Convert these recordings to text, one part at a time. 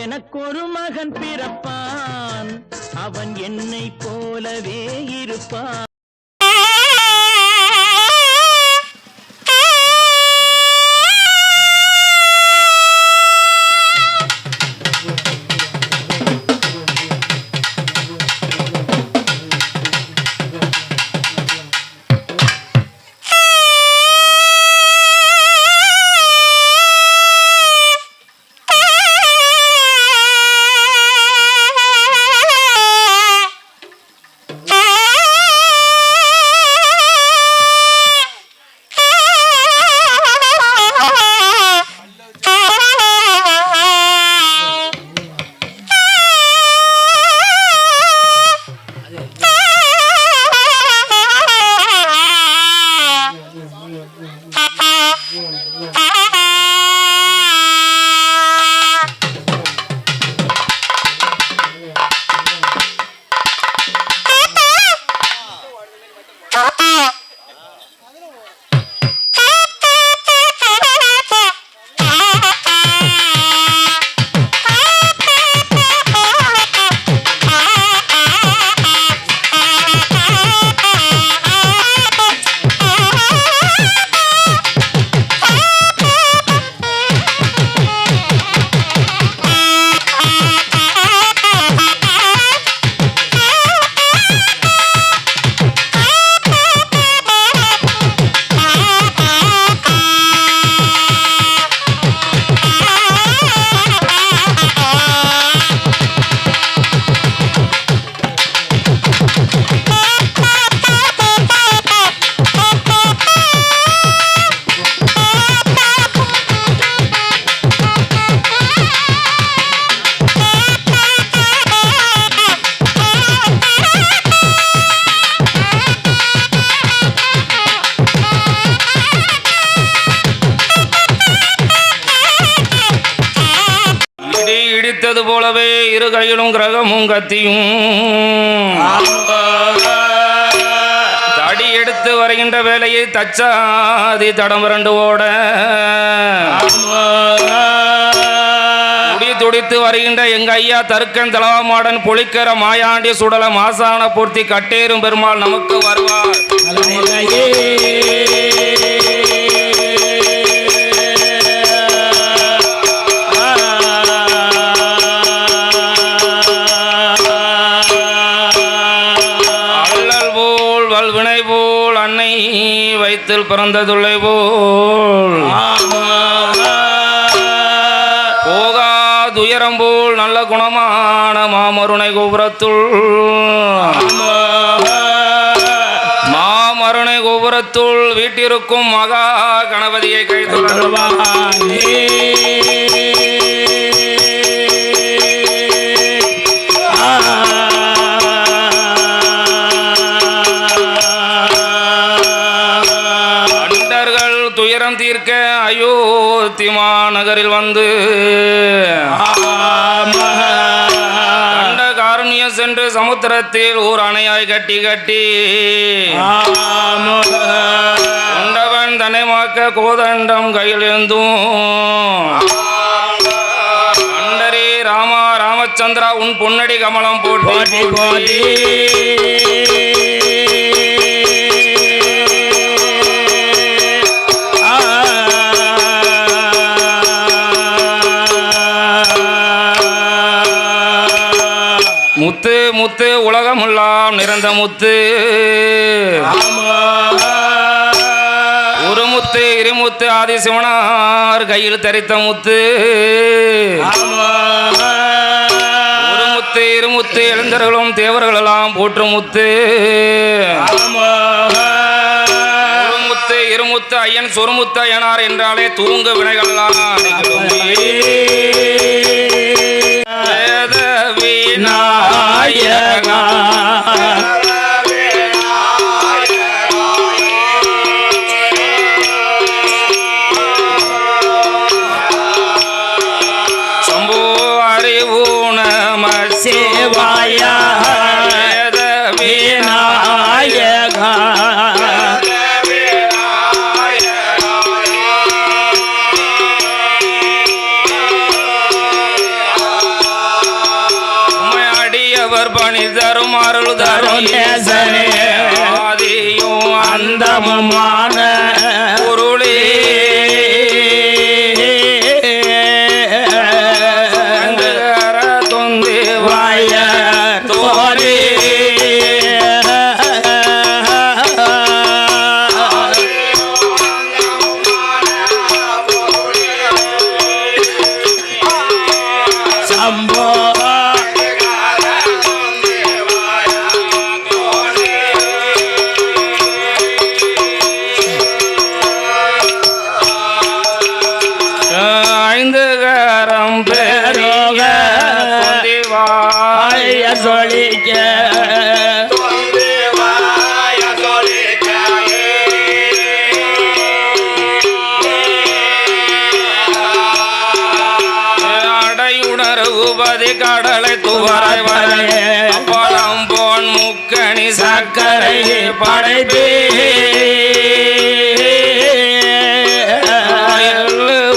எனக்கொரு மகன் பிறப்பான், அவன் என்னை போலவே இருப்பான். இடித்தது போலவே இரு கையிலும் கிரகமும் கத்தியும் தடி எடுத்து வருகின்ற வேலையை தச்சாதி தடம் இரண்டு ஓட துடித்து வருகின்ற எங்க ஐயா தருக்கன் தலவாமாடன் பொழிக்கிற மாயாண்டி சுடல மாசான பூர்த்தி கட்டேரும் பெருமாள் நமக்கு வருவார். வினை போல் அன்னை வயிற்றில் பிறந்ததுள்ளை போல் போகாதுயரம் போல் நல்ல குணமான மாமருணை கோபுரத்துள் மாமருணை கோபுரத்துள் வீட்டிற்கும் மகா கணபதியை கைதுள்ளே தீர்க்க அயோத்தி மாநகரில் வந்து கண்ட காரணிய சென்று சமுத்திரத்தில் ஓர் அணையாய் கட்டி கட்டி கொண்டவன் தன்னை மாக்க கோதண்டம் கையில் இருந்தும் அண்டரே ராமா ராமச்சந்திரா உன் பொன்னடி கமலம் போட்டி போட்டி முத்து முத்து உலகமெல்லாம் நிறைந்த முத்து ஒரு முத்து இருமுத்து ஆதிசிவனார் கையில் தரித்த முத்து ஒரு முத்து இருமுத்து எழுந்தர்களும் தேவர்களெல்லாம் போற்றும் முத்து ஒரு முத்து இருமுத்து ஐயன் சொருமுத்து ஐயனார் என்றாலே தூங்க வினைகள்லாம் விநாயகா சம்போ அறிவு நம சிவாய விநாயகா தரும் அருள் தரும் நேசனே ஆதியும் அந்தமுமான பொருளே தொந்தி வாய தோரே சம்போ ஐந்து கரம் பேரோக வாய சொலிக்க அடையுணர்வுபதி கடலை துவரை வரை பழம் போன் முக்கணி சக்கரை படைப்பே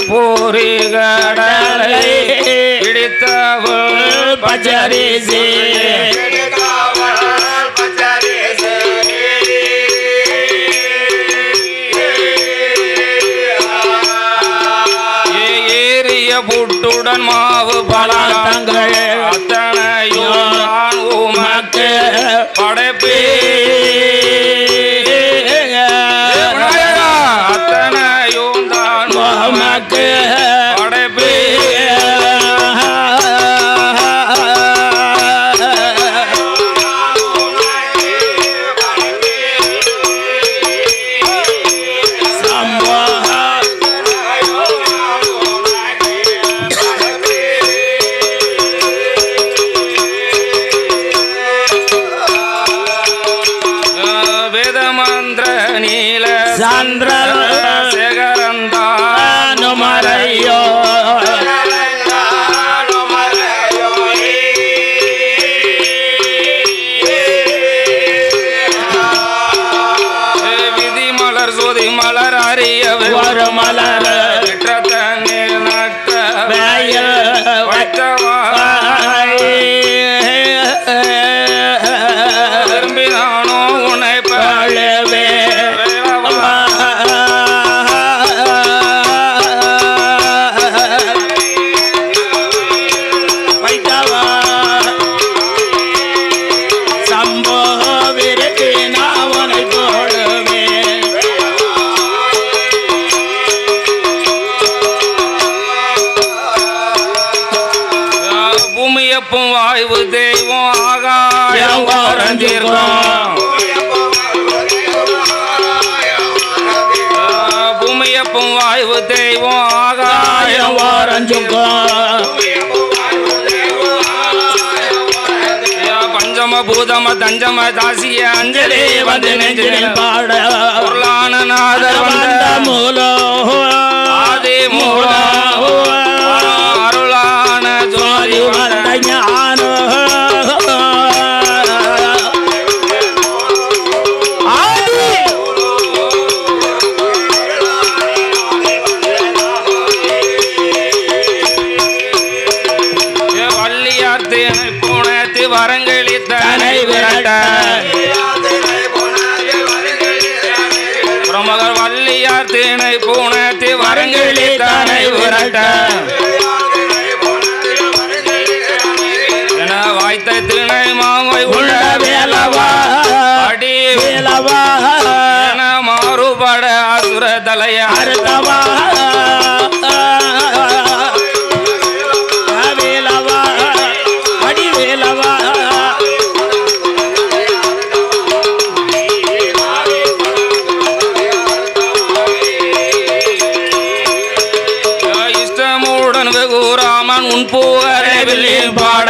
பூரி கடலை பிடித்தவள் பச்சரிசி ஏறிய புட்டுடன் மாவு பழங்கள் அத்தனையும் நான் உமக்கு படைப்பே அத்தனையும் தான் உமக்கு படைப்பே சம்போ வேதமந்திர நீல சந்திர சேகரந்தான் மறையோ விதி மலர் சோதி மலர் அறிய ஒரு மலர் தண்ணீர் நட்ட வயல் வைத்தவா விரும்பினானோ உன்னை பழவே வைத்தவா சம்போ விருப்பி நாவனை போடுவே பூமியப்பும் வாய்வு தெய்வம் ஆகாயம் வரஞ்சிருக்கோம் பூமியப்பும் வாய்வு தெய்வம் ஆகாயம் வாரஞ்சுக்கோ பஞ்சம பூதம தஞ்சம தாசிய அஞ்சலி வந்து நெஞ்சில் பாட பொருளான நாதர் வந்த மூலோ ஆதி மூல அருளான ஜோதி வந்த ஞானோ ஆதி வள்ளியார் தேனை புணத்தி வரங்களி தனை விரட்ட பிரமகர் வள்ளியார் தேனை புணத்தி வரங்களி தனை விரட்ட என வாய்த்த திணை மாவை உள்ள வேலவா அடி வேலவா என மாறுபட அசுர தலைய அர்த்தவா வேலவா அடி வேலவா இஷ்டமுடன் வெகுராமன் உன் பூவரை வெளியில் பாட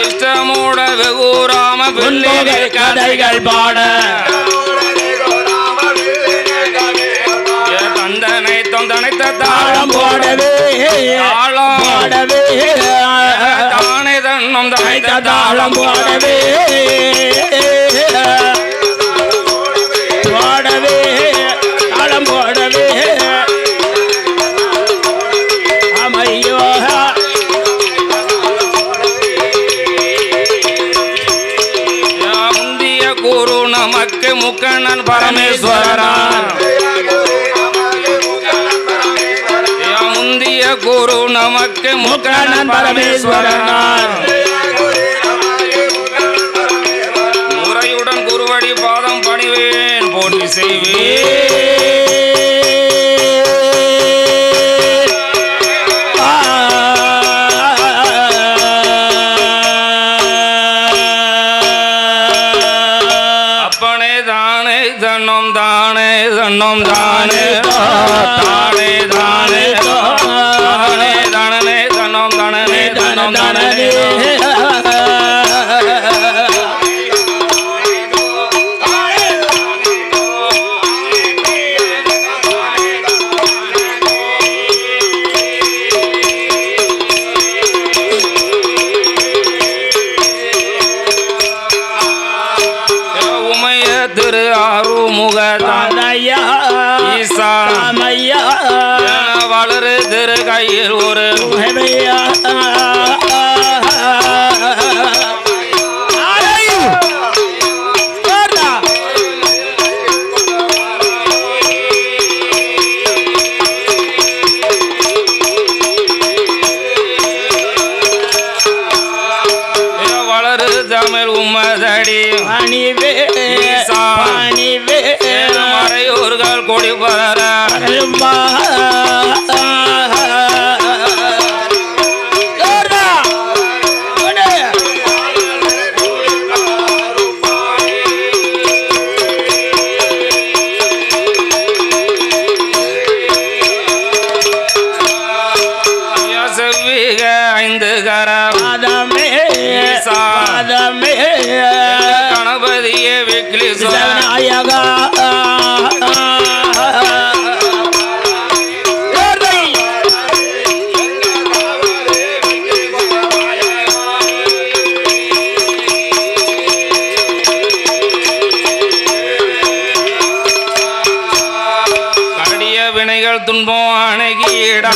இஷ்டமுட வெகுராம பிள்ளைகள் கதைகள் பாட தந்தனை தொந்தனைத்த தாளம் போடவே தாளம் போடவே தானே தன்னம் தனைத்த தாளம் போடவே போடவே தாளம் போடவே அமையோ குரு நமக்கு முக்கணன் பரமேஸ்வரனார் முறையுடன் குருவடி பாதம் பணிவேன் போற்றி செய்வேன் தன்னம் தானே தன்னம் தானே தானே தானே தானே தானே தன்னம் தானே தன்னம் தானே திரு ஆறுமுக தானையா ஈசா மையா வளரு திரு கையில் ஒரு வளரு தமிழ் உம்மதடி அணிவே மறையூர்கள் கொடி பர செவ்விக ஐந்து கரமே கணபதியே விக்லீஸ்வரநாயகா கடிய வினைகள் துன்பம் அணுகிடாமல்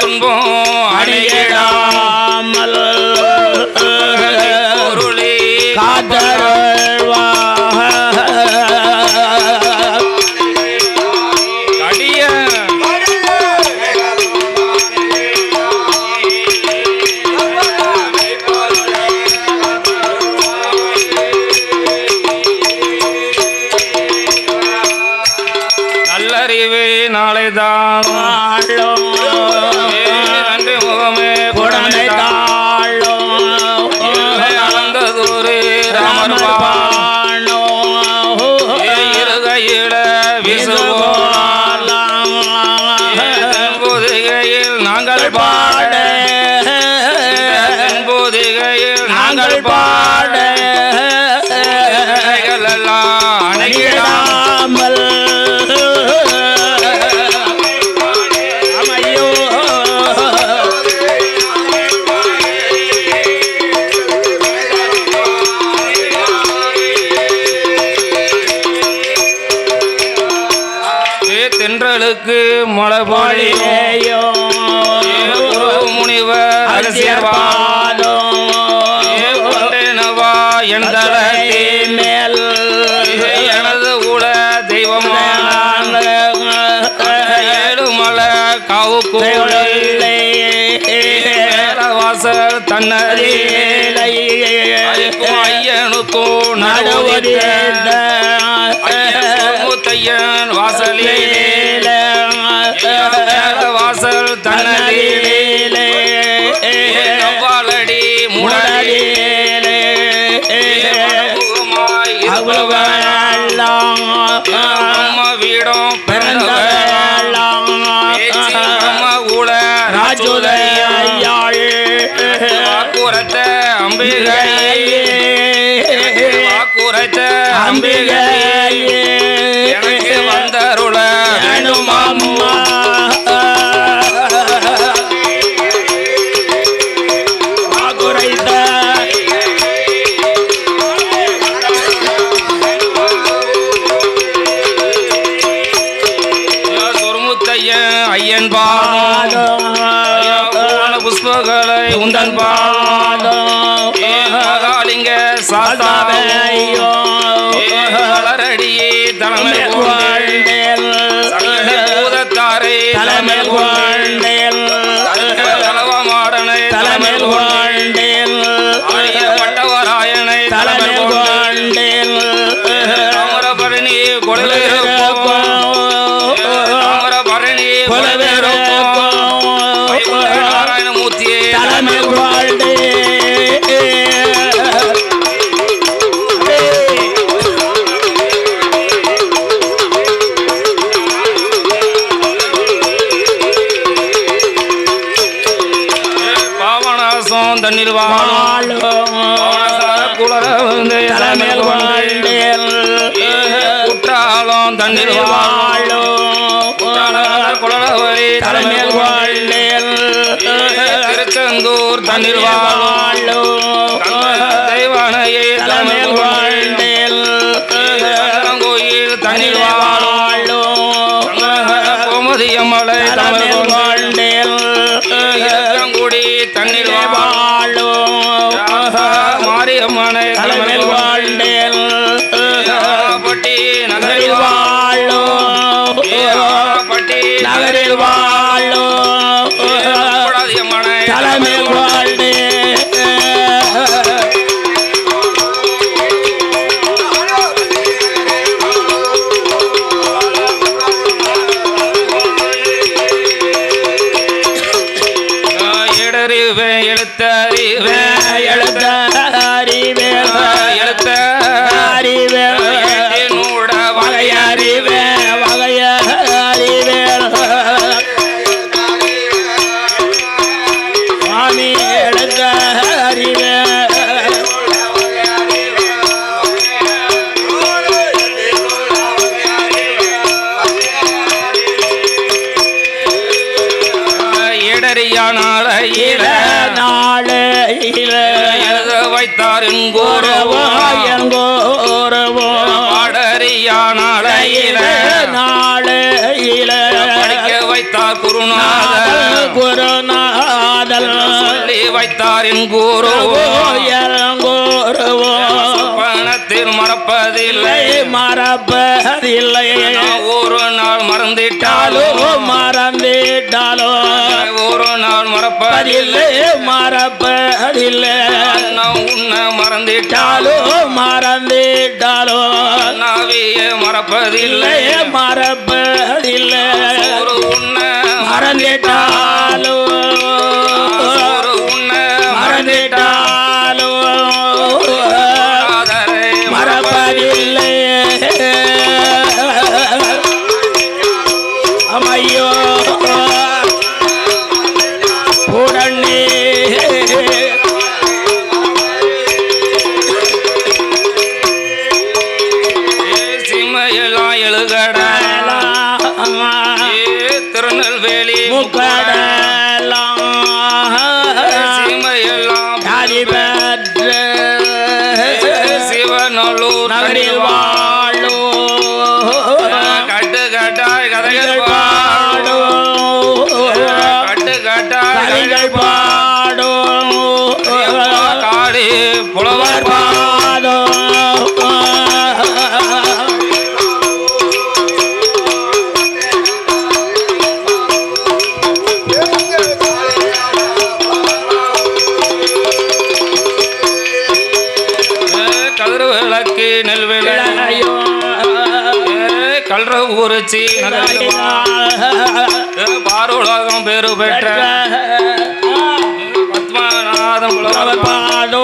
துன்பம் அணுகிடாமல் பொருளே காதல்வா கடிய நல்லறிவே நாளைதான் நன்றி முகமே குடமை அளந்ததொரு ராமர்பானோ இருகையில விசுவோதிகையில் நாங்கள் பாட போதிகையில் நாங்கள் பாட எல்லாம் அணையிடாமல் தென்றலுக்கு மழை பொழியோ முனிவர் அரசியல்வாதோ கொண்டேனவா எந்தளே மேல் எனது கூட தெய்வம் ஏழுமலை காவு கோயிலே வாசல் தன்னதிலே ஐயனுக்கும் நடவடித்த முத்தையன் வாசலிலே வாசல் தன்னதிலே வாழடி முடலிலே வீடும் பிறந்த கூட ராஜோதயாள் வாக்குரத்த அம்பிகையே வாக்குரத்த அம்பிகையே எனக்கு வந்தருள வேணும் அம்மா வாக்குரைத்த ஐயன் பாதம் புஷ்பகளை உந்தன் பாதம் மகாலிங்க சாஸ்தாவையோ வளரடியே தலைமை தலைமேல் கொண்டேன் தலவாமாடனை தலைமேல் கொண்டேன் பட்டவராயனை தலைமேல் கொண்டேன் தாமரபரணி கொலைவேருக்கும் தாமரபரணி கொலைவேருக்கும் நாராயணமூர்த்தியே தலைமேல் கொண்டேன் தண்ணீர் வாழும் தலைமேல் கொண்டேன் குற்றாலம் தண்ணீர் வாழும் குளவரி தலைமேல் கொண்டேன் திருச்செந்தூர் தண்ணீர் வாழும் தெய்வானையே தலைமேல் கொண்டேன் கோயில் தண்ணீர் வாழும் கோமதியம்மலை தலைமேல் கொண்டேன் குடி தண்ணீர் மாரியம்மனை தலைமேல் கொண்டேன் பட்டி நகரில் வாழும் பட்டி நகரில் வாழும் அம்மனை தலைமேல் கொண்டேன் வைத்தார் எங்கோரவோ பாடறியானாலையில படிக்க வைத்தார் குருநாதல் சொல்லி வைத்தார் எங்கோரவோ பணத்தில் மறப்பதில்லை ஒரு நாள் மறந்திட்டாலோ ஒரு நாள் மறப்பதில்லை உன்ன மறந்திட்டாலோ நாவிய மறப்பதில்லை ஒரு உன்ன மறந்திட்டாலோ ஒரு உன்ன மறந்திட்டாலோ மறப்பதில்லை அம்மையோ உடனே சிம்மையெல்லாம் எழுகட திருநெல்வேலி முக்கடலாம் சிம்மையெல்லாம் பெற்ற சிவநல்லூர் நகரில் வாழோ கட்டு கட்டாய் கதைகள் பாடோ கட்டு கட்டாய் கதைகள் பாடோ காடி புலவர் பாதோ கதிர்விளக்கு நெல்விளையோ கல்ற ஊருச்சி பாருலகம் பேரு பெற்ற பத்மநாதம் புலவர் பாடோ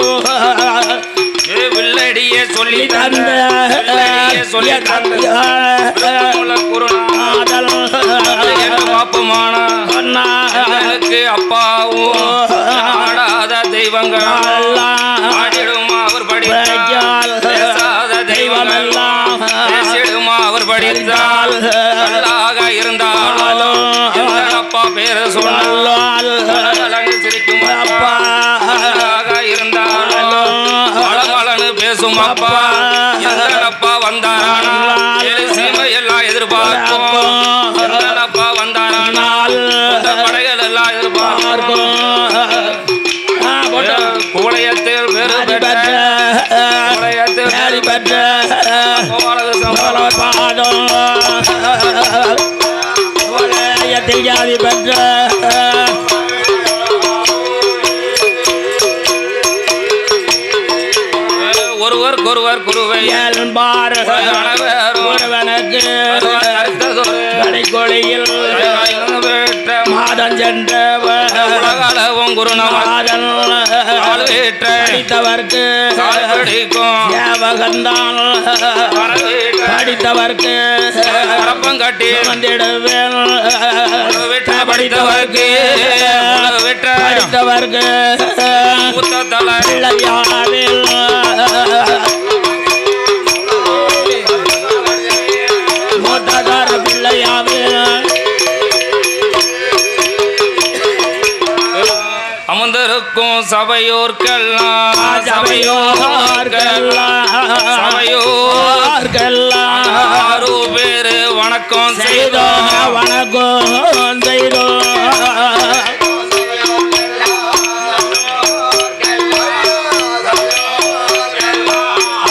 வில்லடியே சொல்லி தந்த சொல்லி தந்த குருநாதல் பாப்பமான அப்பாவும் ஆடாத தெய்வங்கள் ஆடிடுமா அவர் படித்தால் பேசாத தெய்வமெல்லாம் பேசிடுமா அவர் படித்தால் நல்லாக இருந்தாலும் அப்பா பேர சொன்னால் சிரிக்கும் அப்பா இருந்தாலும் மலமலன்னு பேசும் அப்பா அப்பா வந்தாரானால் சீமையெல்லாம் எதிர்பார்க்கும் அப்பா வந்தாரானால் படைகள் எல்லாம் எதிர்பார்க்கும் குவளையத்தில் பெரு பெற்ற பாதம் தியாதி பெற்ற ஒருவர் குருவை ஒருவனுக்கு கடைக்கொழியில் மாதம் சென்றவன் குருநாதன் படித்தவர்க்கு ஏவகந்தான் படித்தவர்க்கு கட்டி வந்திடுவேன் படித்தவர்க்கு படித்தவர்க்கு பிள்ளையாவில் மூத்ததார பிள்ளையாவில் அமர்ந்திருக்கும் சபையோர்க்கெல்லாம் ஆறு பேரு வணக்கம் செய்தோம் வணக்கம் செய்தோம்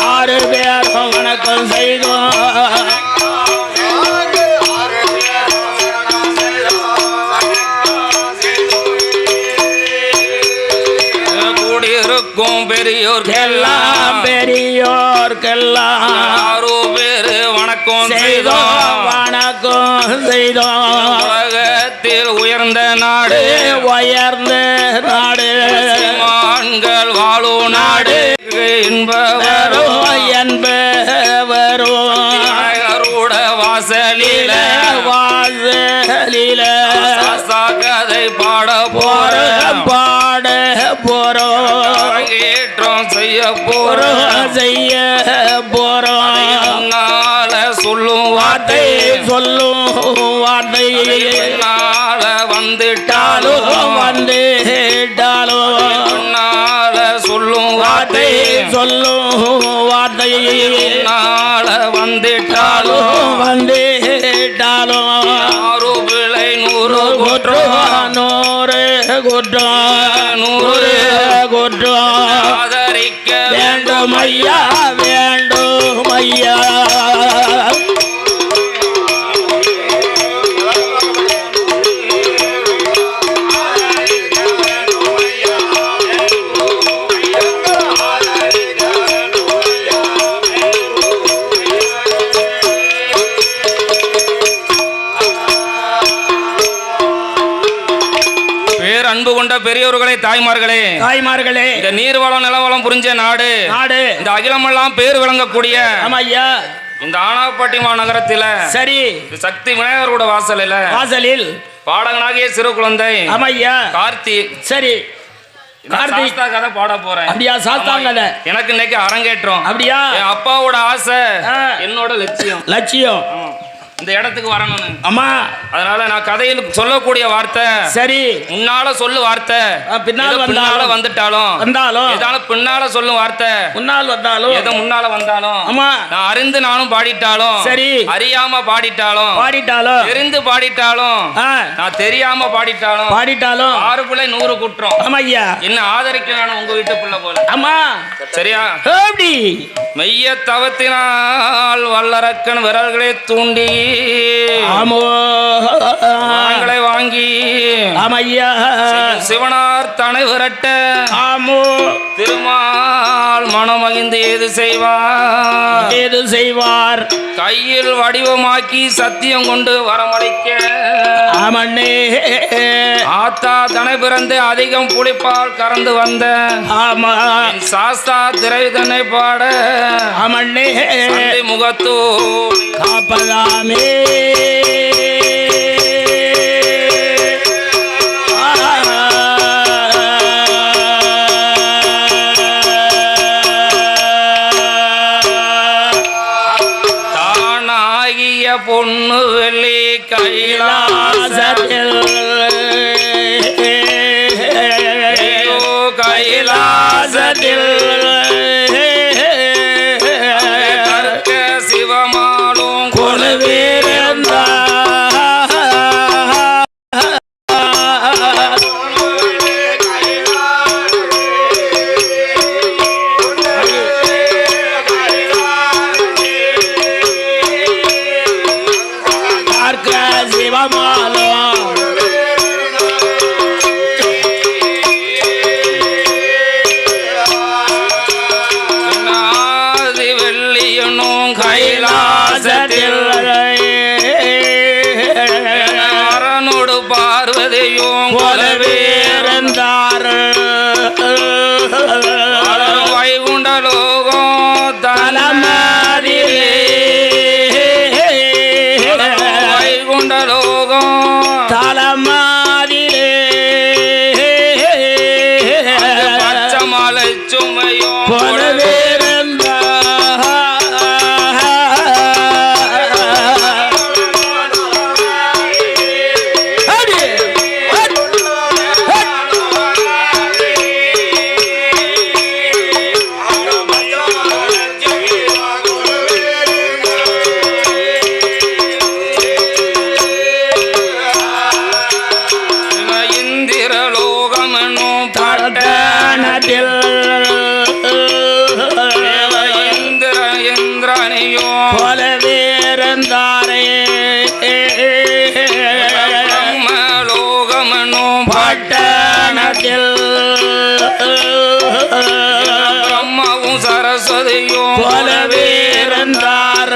ஆறு பேர் வணக்கம் செய்தோம் பெரியோர்க்கெல்லாம் ஆறு பேரு வணக்கம் செய்தோம் வணக்கம் செய்தோம் உலகத்தில் உயர்ந்த நாடு மான்கள் வாழும் நாடு என்பவரோ அருட வாசலில கதை பாட போறோம் ஏற்றம் செய்ய போறோம் சொல்லும் வார்த்தை வந்துட்டாலும் சொல்லும் வார்த்தை வந்துட்டாலும் ஆறு பிள்ளை 100 குற்றம் ஆதரிக்க வேண்டும் ஐயா அன்பு கொண்ட பெரியோர்களே தாய்மார்களே இந்த நீர்வளம் நிலவளம் புரிஞ்ச நாடு இந்த அகிலமெல்லாம் பேர் விளங்கக்கூடிய இந்த ஆனாப்பட்டி மாநகரத்தில சரி சக்தி விநாயகரோட வாசலில் பாடகனாகிய சிறு குழந்தை கார்த்தி சரி சாஸ்தா கதை பாட போறேன். அப்படியா? சாஸ்தா கதை எனக்கு இன்னைக்கு அரங்கேற்றம். அப்படியா? என் அப்பாவோட ஆசை என்னோட லட்சியம் இந்த இடத்துக்கு வரணும்னு. அம்மா அதனால நான் கதையில் சொல்லக்கூடிய வார்த்தை சரி முன்னால சொல்லு வார்த்தை பின்னால வந்துட்டாலும் ஏதாலும் பின்னால சொல்லும் வார்த்தை முன்னால் வந்தாலும் எது முன்னால வந்தாலும் அம்மா நான் அறிந்து நானும் பாடிட்டாலும் சரி அறியாம பாடிட்டாலும் தெரிந்து பாடிட்டாலும் நான் தெரியாம பாடிட்டாலும் 6 பிள்ளை 100 குற்றம். ஆமா ஐயா என்ன ஆதரிக்க வேணும் உங்க வீட்டு பிள்ளை போல. ஆமா சரியா? எப்படி மெய்ய தவத்தினால் வல்லரக்கன் விரல்களை தூண்டி ஆமோங்களை வாங்கி ஆமையா சிவனார் தனை விரட்ட ஆமோ திருமால் மனமகிழ்ந்து ஏது செய்வார் கையில் வடிவமாக்கி சத்தியம் கொண்டு வரமளிக்க ஆமண்ணே ஆத்தா தனை பிறந்து அதிகம் புளிப்பால் கறந்து வந்த ஆமா சாஸ்தா திரைதனை பாட ஆமண்ணே முகத்தோ காப்பதாமே தானாகிய பொண்ணு வெள்ளி கைலாசத்தில் சிவமாலும் கொழுவேறந்தா பார்க்க சிவமாலோ ஆதி வெள்ளியனும் கைலாசத்தில் அரனோடு பார்வதியும் கொலவேறந்தார் வைகுண்டலோகம் தலமதிலே வைகுண்டலோகம் தலமதிலே பச்சமலை சுமையும் பிரம்மாவும் சரஸ்வதியும் கொலவேறந்தார்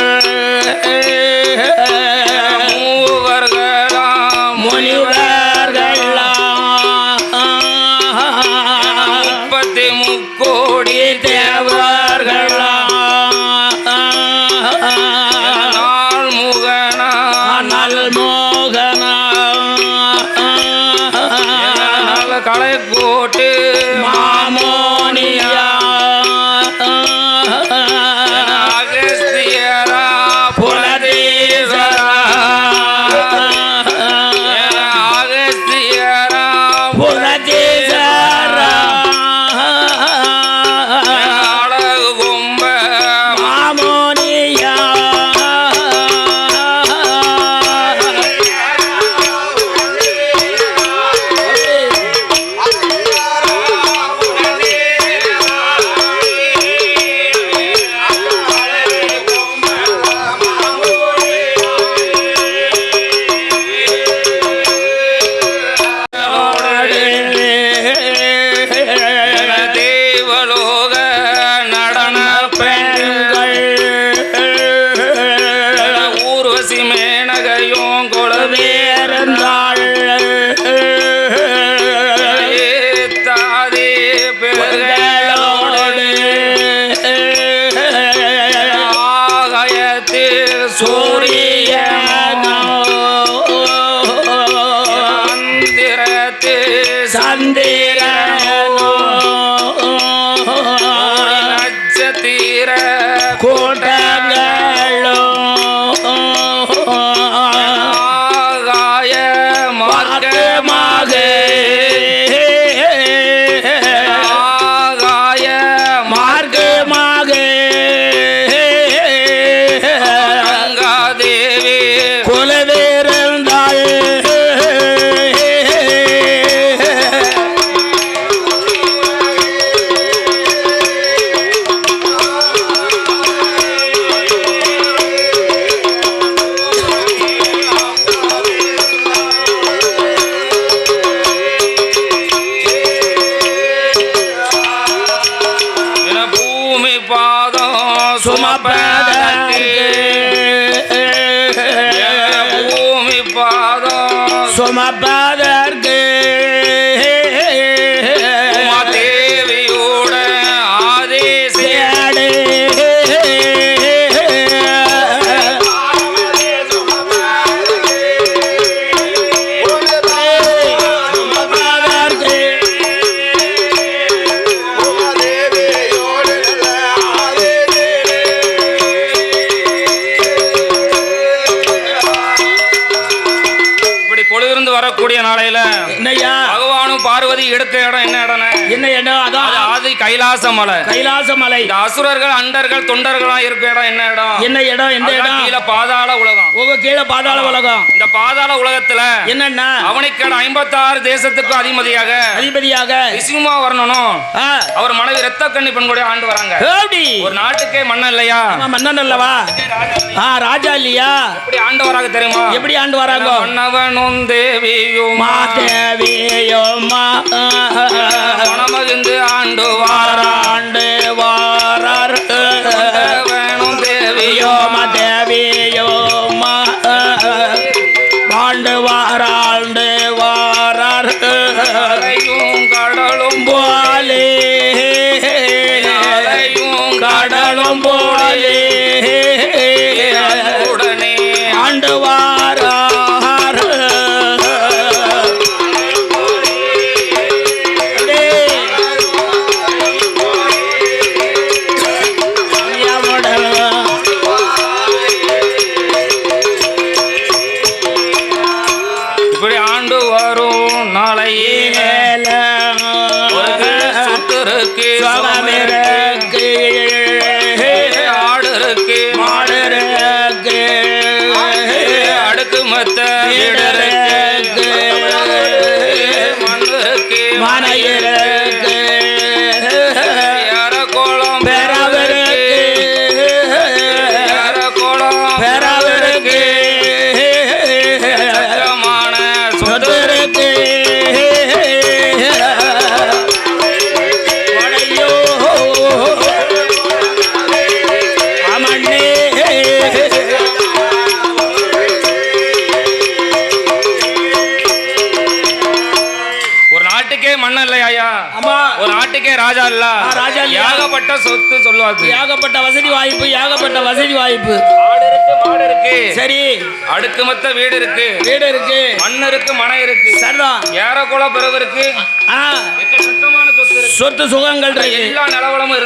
மூவர்களாம் முனிவர்களாம் 33 தேவர்களாம் நாள்முகனா நல்மோகனா களை போட்டு மாமோனியா அகஸ்தியரா புலதேவரா அகஸ்தியரா புலதேவரா அழகு கும்ப மாமோனியா தேவலோக நடன பெண்கள் ஊர்வசி மேனகையும் வேறந்தாள் தாதே பெருகளோடு ஆகாயத்தில் சூரியனோ சந்திரத்தில் சந்திரனோ நட்சத்திர கூட்டங்களோ ஆகாய மார்க்கமாக ஆகாய மார்க்கமாக மார்காதேவி குலவேறந்தாள் பூமி பாதம் சுமப்பதற்கு பூமி பாதம் சுமப்பதற்கு தேவியோட ஆதேசி பொழுதிருந்து வரக்கூடிய நாளையில என்னையா பகவானும் பார்வதி எடுக்க இடம் என்ன இடம்? என்ன இடம்? அதான் ஆதி கைலாச மலை. கைலாச மலை. இந்த அசுரர்கள் அண்டர்கள் தொண்டர்களா இருக்க இடம் என்ன இடம்? என்ன இடம்? எந்த இடம்? கீழே பாதாள உலகம். கீழே பாதாள உலகம். இந்த பாதாள உலகத்துல என்னன்னா அவனுக்கு 56 தேசத்துக்கு அதிபதியாக விசிமா வரணும். அவர் மனைவி ரத்த கண்ணி பெண் கூட ஆண்டு வராங்க. ஒரு நாட்டுக்கே மன்னன் இல்லையா? மன்னன் அல்லவா? ராஜா இல்லையா? எப்படி ஆண்டு வராங்க தெரியுமா? எப்படி ஆண்டு வராங்க? மன்னவனும் தேவியுமா தேவியுமா மணமகிழ்ந்து ஆண்டு வாரார் வேணும் தேவியோமா தேவியோமா ஆண்டு வாரார் கடலும் போலே கடலும் போலே உடனே ஆண்டு வாரார் இப்படி ஆண்டு வரும் நாளையே ஆடு இருக்கு மாடு இருக்கு அடுக்கு மத்த மண் இருக்கு மனை இருக்கு கோலம் பேரவருக்கு கோலம் பேரவருக்கு சொத்து இருக்கு மன்னன் இல்லையா? ஒரு நாட்டுக்கே ராஜா இல்ல. ஏகப்பட்ட சொத்து சொல்லுவாங்க. ஏகப்பட்ட வசதி வாய்ப்பு. ஆடு இருக்கு மாடு இருக்கு. சரி. அடுக்கு மொத்த வீடு இருக்கு. மண் இருக்கு மனை இருக்கு. சரிதான். ஏறக்குள்ள பிறகு இருக்கு. சொத்து சுகங்கள் இருக்கு. எல்லா நிலவளமும்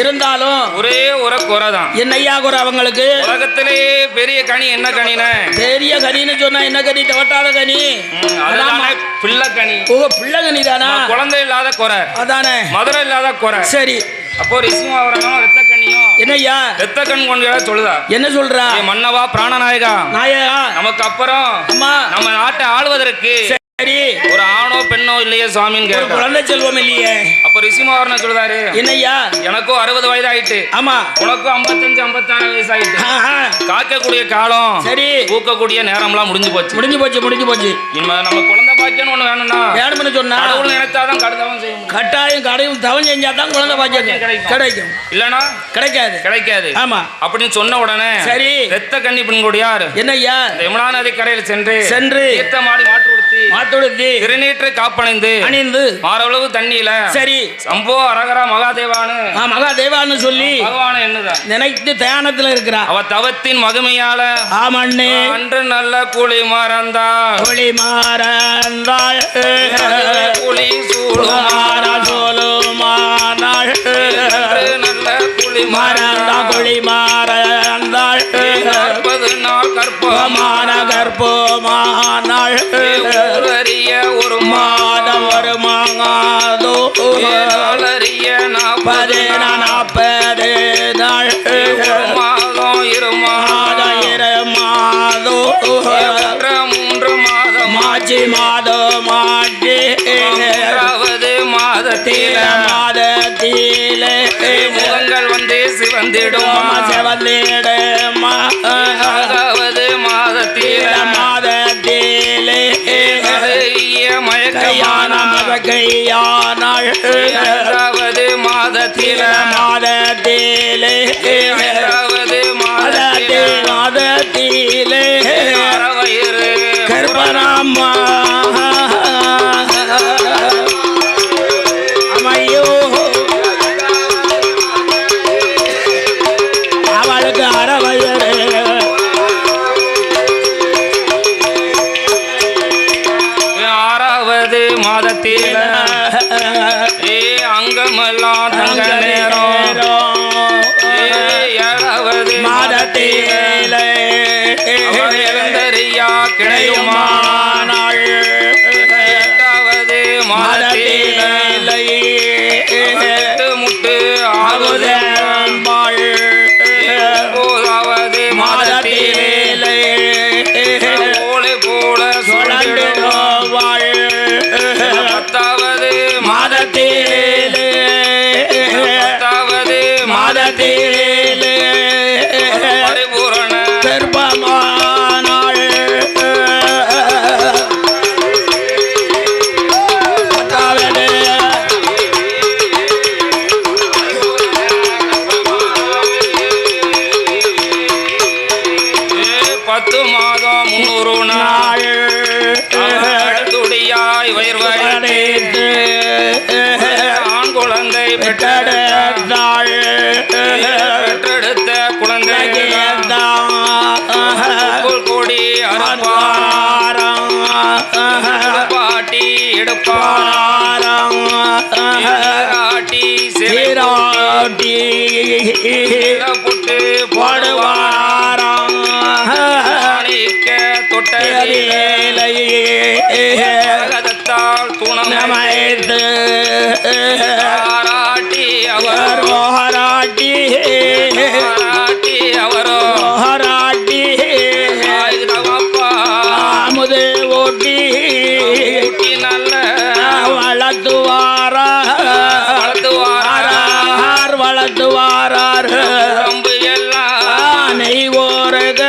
இருந்தாலும் ஒரே ஒரு குறைதான். என்னையா குறை அவங்களுக்கு? உலகத்திலே பெரிய கனி என்ன கனின? பெரிய கனின்னு சொன்னா என்ன கனி? தவட்டாத கனி. பிள்ளை கனி. பிள்ளை கனி தானா? குழந்தை இல்லாத குறை அதானே. மதுரை இல்லாத குறை. சரி. அப்போ ரிசிமா வரணும் ரத்த கண்ணியும் என்னையா ரத்த கண் கொண்டு சொல்லுதா? என்ன சொல்றா? மன்னவா பிராணநாயகா நமக்கு அப்புறம் நம்ம நாட்டை ஆளுவதற்கு சரி ஒரு ஆணோ பெண்ணோ இல்லையே சுவாமின்னு கேட்க குழந்தை செல்வம் இல்லையே. அப்ப ரிஷிமாவரன் சொல்றாரு என்னையா எனக்கும் 60 வயது ஆயிட்டு. ஆமா உனக்கும் 55 56 வயசு ஆயிட்டு. காக்கக்கூடிய காலம் சரி பூக்கக்கூடிய நேரம்லாம் முடிஞ்சு போச்சு. இனிமே நம்ம குழந்தை பாக்கியம் ஒண்ணு வேணும்னு சொன்னா கடவுள் நினைச்சாதான் கடவுள் செய்ய முடியும். கட்டாயம் கடவுள் தவம் செஞ்சாதான் குழந்தை பாக்கியம் கிடைக்கும். இல்லனா கிடைக்காது. ஆமா அப்படின்னு சொன்ன உடனே சரி ரத்த கன்னி பெண்கொடியார் என்னையா யமுனா நதி கரையில் சென்று தீர்த்தமாடி மாட்டுடுத்தி திருநீற்று காப்பணிந்து அணிந்து மாறளவு தண்ணியில சரி சம்போ அரகரா மகாதேவான்னு சொல்லி பகவான என்னதான் நினைத்து தியானத்துல இருக்கிறா. அவ தவத்தின் மகிமையால ஆமண்ணே அன்று நல்ல குழி மறந்தாள் குழி சூழுமானாள் நல்ல குழி மறந்தாள் 40 நாள் கற்பமானாள் ஒரு மாதம் ஒரு மாதோ 40 நாள் மாதம் 2 மாதோ 3 மாதம் மாச்சி மாதத்திலே முகங்கள் வந்து சிவந்திடும் மாதத்திலே மயக்கையான மதக்கையானாள் மாதத்திலே கர்ப்பனாம்மா அம்மையோ அவளுக்கு அறவயறு மாதத்தில் அங்கமெல்லாம் தங்க நேரம் 7வது மாதத்தில் கிடையுமானாள் எடுப்பாராம் சீராட்டி புட்டு போடுவாராம் தொட்டதால் துணமைத்து பாராட்டி அவர் பாராட்டி அவரோ பாராட்டி அமுது ஓட்டி நல்ல வளர்த்துவாரார் ரொம்ப எல்லாம் நெய்வோருக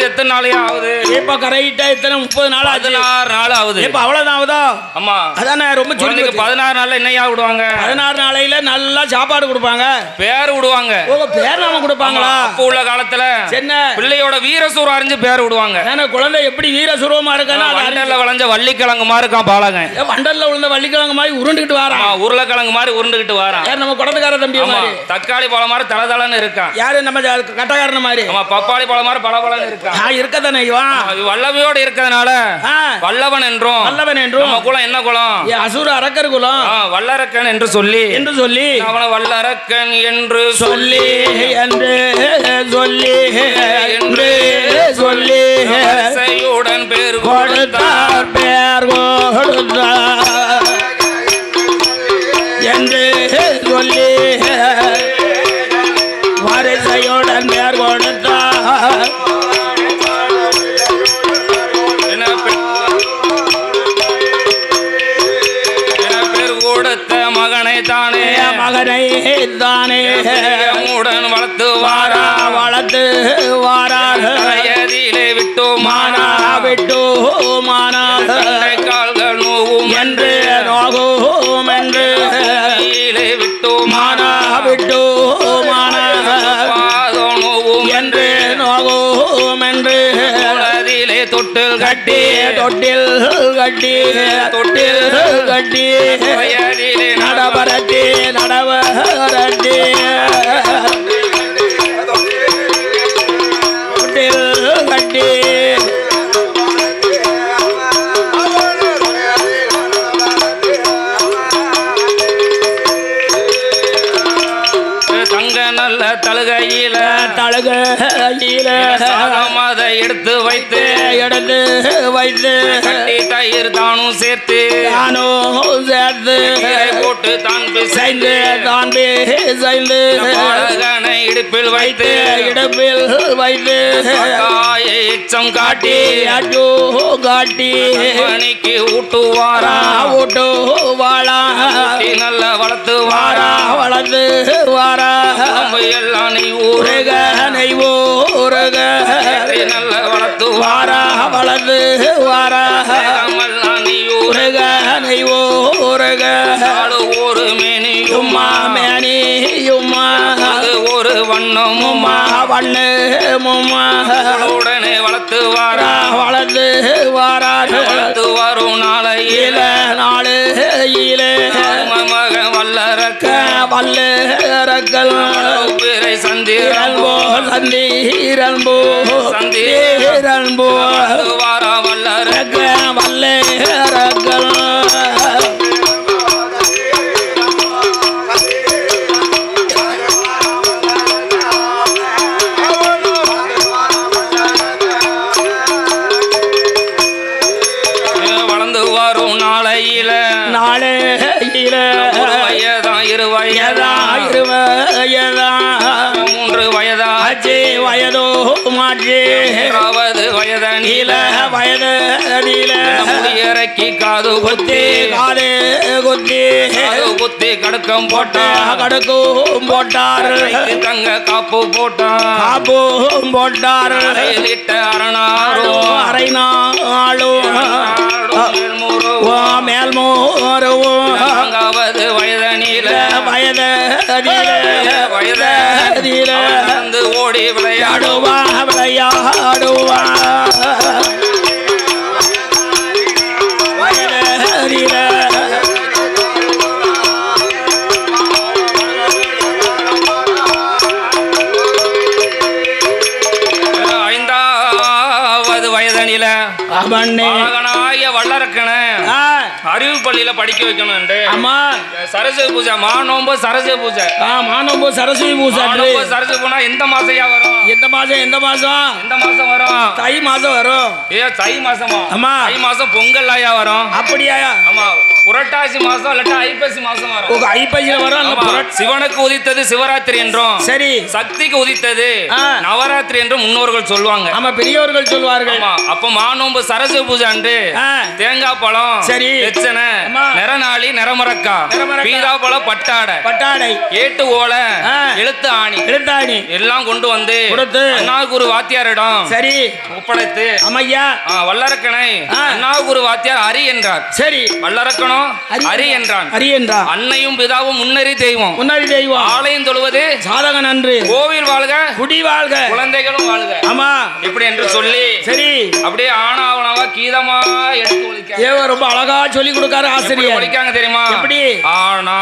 எத்தனை நாளே ஆகுது இப்ப கரெக்டா எத்தனை 30 நாள் ஆகுது 16 நாள் ஆகுது இப்ப அவ்வளவுதான் ஆகுதா ஆமா அதானே ரொம்ப சொல்லுங்க 16 நாள்ல என்னையா விடுவாங்க 16 நாளையில நல்லா சாப்பாடு கொடுப்பாங்க பேர் விடுவாங்க ஓ பேர் நாம கொடுப்பாங்களா அப்ப உள்ள காலத்துல என்ன பிள்ளையோட வீரசூரம் அறிஞ்சு பேர் விடுவாங்க ஏன்னா குழந்தை எப்படி வீரசூரமா இருக்கானா வண்டல்ல வளைஞ்ச வள்ளிக்கிழங்கு மாதிரி இருக்கான் பாலங்க வண்டல்ல விழுந்த வள்ளிக்கிழங்கு மாதிரி உருண்டுகிட்டு வாரான் உருளைக்கிழங்கு மாதிரி உருண்டுகிட்டு வாரான் யார் நம்ம குடத்துக்கார தம்பி மாதிரி தக்காளி பழம் மாதிரி தளதளன்னு இருக்கான் யாரு நம்ம கட்டக்காரன மாதிரி ஆமா பப்பாளி பழம் மாதிரி பளபளன்னு இருக்கான் இருக்கதானே வல்லமையோடு இருக்கிறதுனால வல்லவன் என்றும் நம்ம குலம் என்ன குலம் அசுர அரக்கர் குலம் வல்லரக்கன் என்று சொல்லி அவனை வல்லரக்கன் என்று சொல்லி வரிசையுடன் பேர் கொடுத்தார் என்று சொல்லி வரிசையுடன் பேர் கொடுத்தார் மகனை தானே மூடன் வளர்த்து வாராதிலே விட்டு மானா கால்கள் நோவும் என்று நோகும் என்று விட்டு மானா பாதம் நோவும் என்று நோகும் என்று தொட்டில் கட்டி நடவரட்டி கட்டி தங்க நல்ல தழுகையில அதை எடுத்து வைத்து கட்டி தயிர் தானும் சேர்த்து போட்டு தான் இடுப்பில் வைத்து எச்சம் காட்டி மணிக்கு ஊட்டுவாரா நல்ல வளர்த்து வாரா எல்லாம் நெய் ஊருக நல்ல வளர்த்து வாரா நெய் ஊருக ஒரு மேனியுமா ஒரு வண்ணமுமா உடனே வளர்த்து வரும் நாளையில மகன் வல்லரக்கல் பிறை சந்திரன்போ வாரா வல்லரக்கல் வளர்ந்து வரும் நாளையில இருவயதா 3 வயதாச்சு வயதோ மாற்றி வயதனில முடியறக்கி காது குத்தி கடுக்கம் போட்டார் தங்க காப்பு போட்டார் அரைநாளும் மேல்மோருவும் வயதனில ஓடி விளையாடுவா ஆடுவான் வல்லரக்கன அறிவு பள்ளியில படிக்க வைக்கணும். ஆமா, சரஸ்வதி பூஜை மானோம்போ சரஸ்வதி பூஜை மானோம்போ சரஸ்வதி பூஜை சரஸ்வதி பூனா எந்த மாசையா வரும்? எந்த மாசம் எந்த மாசம் வரும்? தை மாசம் வரும். தை மாசமா? ஆமா, தை மாசம் பொங்கல் ஆயா வரும். அப்படியா? ஆமா, புரட்டாசி மாசம் இல்லாட்டா ஐப்பசி மாசம் வரும். ஐப்பசியில வரும். சிவனுக்கு உதித்தது சிவராத்திரி என்றும், சரி, சக்திக்கு உதித்தது நவராத்திரி என்றும் முன்னோர்கள் சொல்லுவாங்க. ஆமா, பெரியவர்கள் சொல்வார்கள். அப்ப மானோம்பு சரஸ்வதி பூஜை அன்று தேங்காய் பழம், சரி, எச்சனை, நிறநாளி, நிறமரக்கா, பீதா பழம், பட்டாடை, ஏட்டு ஓலை, எழுத்தாணி எல்லாம் கொண்டு வந்து அண்ணாவுக்கு ஒரு வாத்தியாரிடம், சரி, ஒப்படைத்து அம்மையா வல்லரக்கனை அண்ணாவுக்கு ஒரு வாத்தியார் அரி என்றார். சரி, வல்லரக்கனும் அரி என்றான். அன்னையும் பிதாவும் முன்னறி தெய்வம். ஆலயம் தொழுவது சாதக நன்று. கோவில் வாழ்க, குடி வாழ்க, குழந்தைகளும் வாழ்க. ஆமா, இப்படி என்று சொல்லி, சரி, அப்படியே ஆனாவனாவா கீதமா எடுத்து ஒலிக்க ரொம்ப அழகா சொல்லி கொடுக்காரு ஆசிரியர். ஒலிக்காங்க தெரியுமா? எப்படி? ஆனா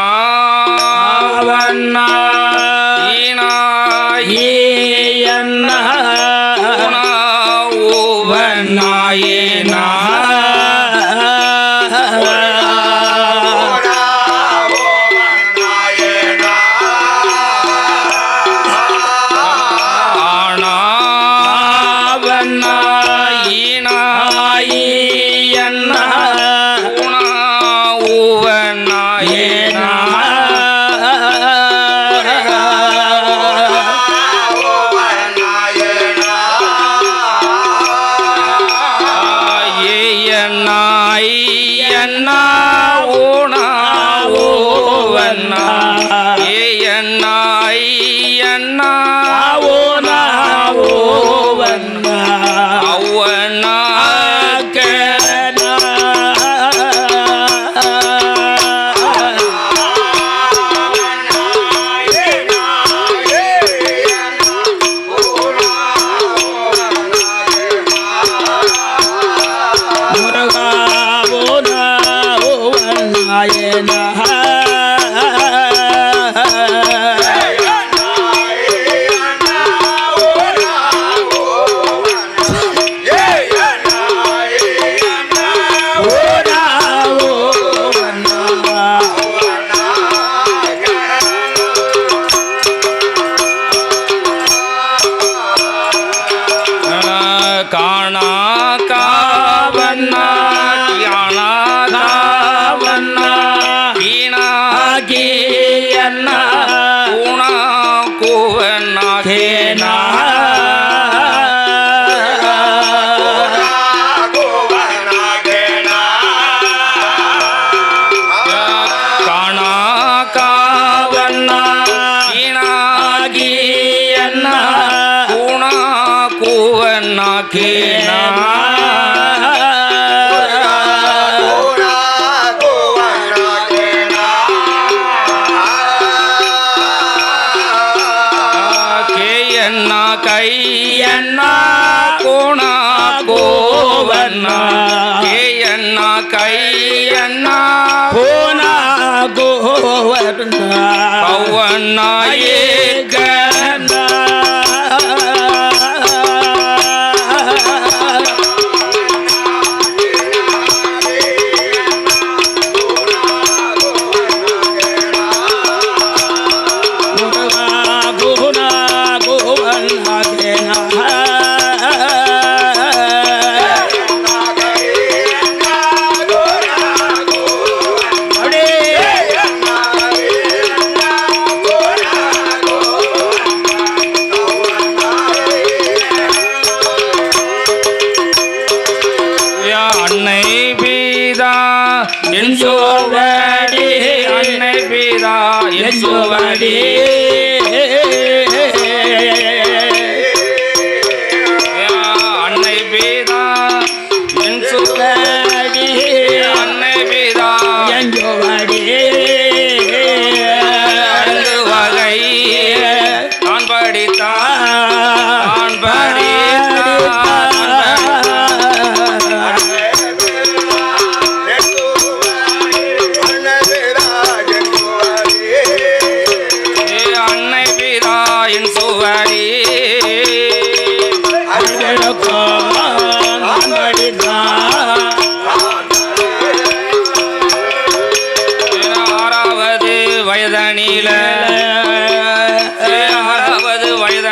படித்தான்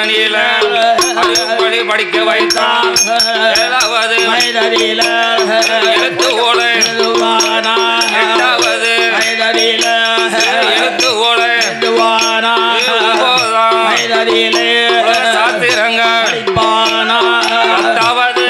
தனியில படி படிக்க வைத்தான் 7வது வயதில எழுத்து ஓலை 8வது எழுத்து ஓலை 9 சாத்திரங்கள் 10வது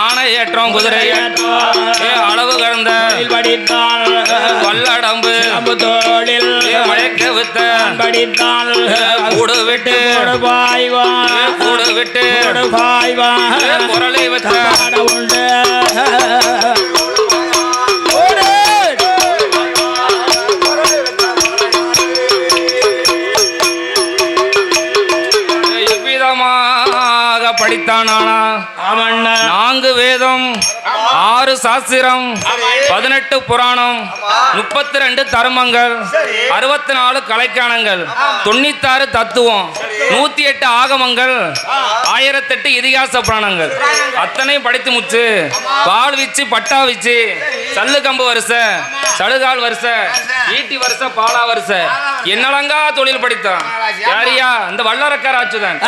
ஆணையேற்றம் குதிரை அளவு கடந்த வல்லடம்பு தோளில் மயக்க வித்த படித்தால் கூடு விட்டு குரலை வித்த உண்டு படித்தானா 4 வேதம் 6 சாஸ்திரம் 18 புராணம் 32 தர்மங்கள் 64 கலைக்கானங்கள் 96 தத்துவம் 108 ஆகமங்கள் 1008 இதிகாச புராணங்கள் அத்தனை படித்து முச்சு பால் வீச்சு பட்டா வீச்சு சல்லு கம்பு வருஷ சடுகால் வருஷ ஈட்டி வருஷ பாலா வருஷ என்னலங்கா தொழில் படித்தான் யாரியா இந்த வல்லரக்கார ஆச்சுதான்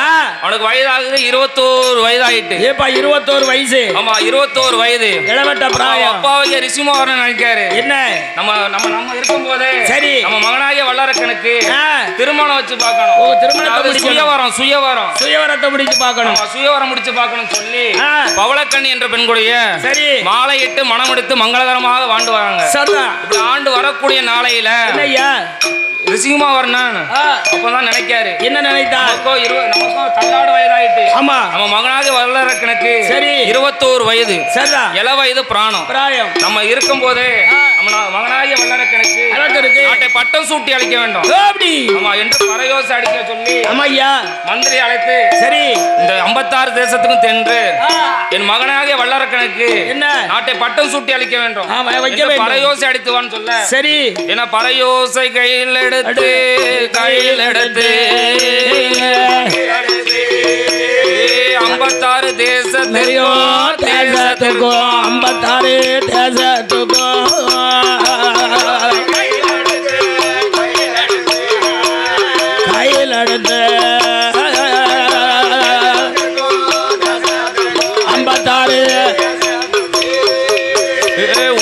அவனுக்கு வயதாகுது 21 வயதாயிட்டு 21 வயசு ஆமா 21 வயது இளவட்ட பிராயம் அப்பாவுக்கு ரிஷிமோகரன் நினைக்காரு என்ன நம்ம இருக்கும் போதே சரி நம்ம மகனாகிய வல்லரக்கனுக்கு திருமணம் வச்சு பார்க்கணும் திருமணத்தை சுயவரத்தை முடிச்சு பார்க்கணும் சுயவரம் முடிச்சு பார்க்கணும் சொல்லி பவளக்கண்ணி என்ற பெண்களுடைய சரி மாலை இட்டு மனம் எடுத்து மங்களகரமாக வாழ்ந்து வராங்க இப்படி ஆண்டு வரக்கூடிய நாளையில ரிஷிகுமாவர்ணன் அப்பதான் நினைக்காரு என்ன நினைத்தா நமக்கும் தள்ளாடு வயதாயிட்டு ஆமா நம்ம மகனாக வல்லரக்கனுக்கு சரி 21 வயது இள வயது பிராயம் நம்ம இருக்கும் போதே நம்ம மகனாகிய வல்லரக்கனுக்கு நாட்டை பட்டம் சூட்டி அளிக்க வேண்டும் ஆமா என்று பரயோசை அடிக்க சொல்லி ஆமாய்யா மந்திரி அழைத்து சரி இந்த 56 தேசத்துக்கும் சென்று என் மகனாகிய வல்லரக்கனுக்கு என்ன நாட்டை பட்டம் சூட்டி அளிக்க வேண்டும் பரயோசை அடித்துவான்னு சொல்ல சரி ஏன்னா பரயோசை கையில் எடுத்து 56 தேசத்துக்கும் 56 தேசத்துக்கும் கையில் எடுத்து 56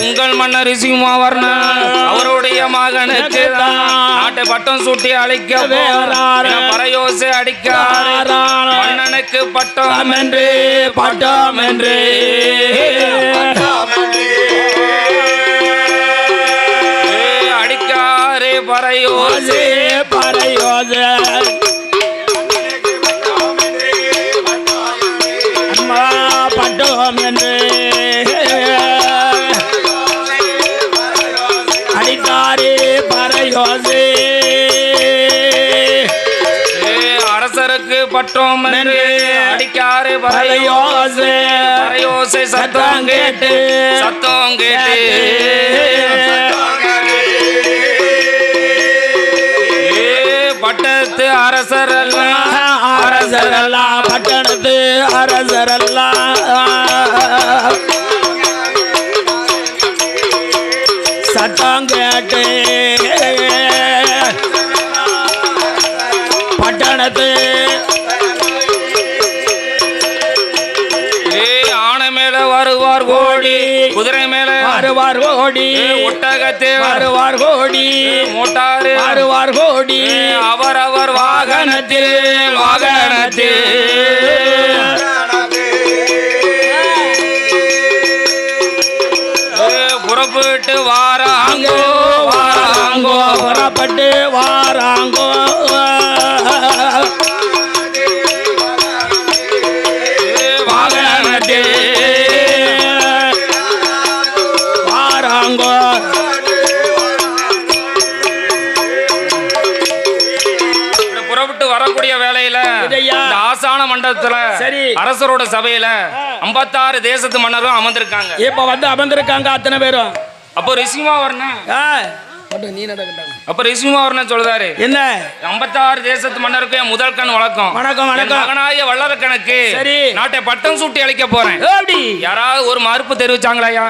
உங்கள் மன்னர் ரிஷிகுமாவர்ணன் அவருடைய மகனுக்கு நாட்டை பட்டம் சூட்டி அளிக்க பரயோசை அடிக்க மன்னனுக்கு பட்டம் என்று அடிக்காரே பரயோசை பட்டம் என்று அரசருக்கு பட்டம் அடிக்காரு பரயோசை சத்தம் கேட்டு பட்டத்து அரசரெல்லாம் பட்டணத்து அரசரெல்லாம் சத்தம் கேட்டு பட்டணத்து ஆனை மேல வருவார் கோடி குதிரை மேல வருவார் கோடி ஒட்டகத்தே வருவார் கோடி மோட்டாறு வருவார் கோடி அவரவர் வாகனத்தில் புறப்பட்டு வாராங்கோ புறப்பட்டு வாராங்கோ நாட்டு வாராங்கோ புறப்பட்டு வரக்கூடிய வேலையில இந்த ஆசான மண்டபத்துல சரி அரசரோட சபையில 56 தேசத்து மன்னரும் அமர்ந்திருக்காங்க. இப்ப வந்து அமர்ந்திருக்காங்க அத்தனை பேரும். அப்போ ரிஷிமா வரணும் நீ நடக்கட்டாங்க. அப்ப ரிஷிமா வரணும் சொல்றாரு. என்ன 56 தேசத்து மன்னருக்கு முதல் கண் வணக்கம். வணக்கம் வணக்கம். மகனாய வல்லரக்கனுக்கு சரி நாட்டை பட்டம் சூட்டி அளிக்க போறேன். அப்படி யாராவது ஒரு மறுப்பு தெரிவிச்சாங்களாயா?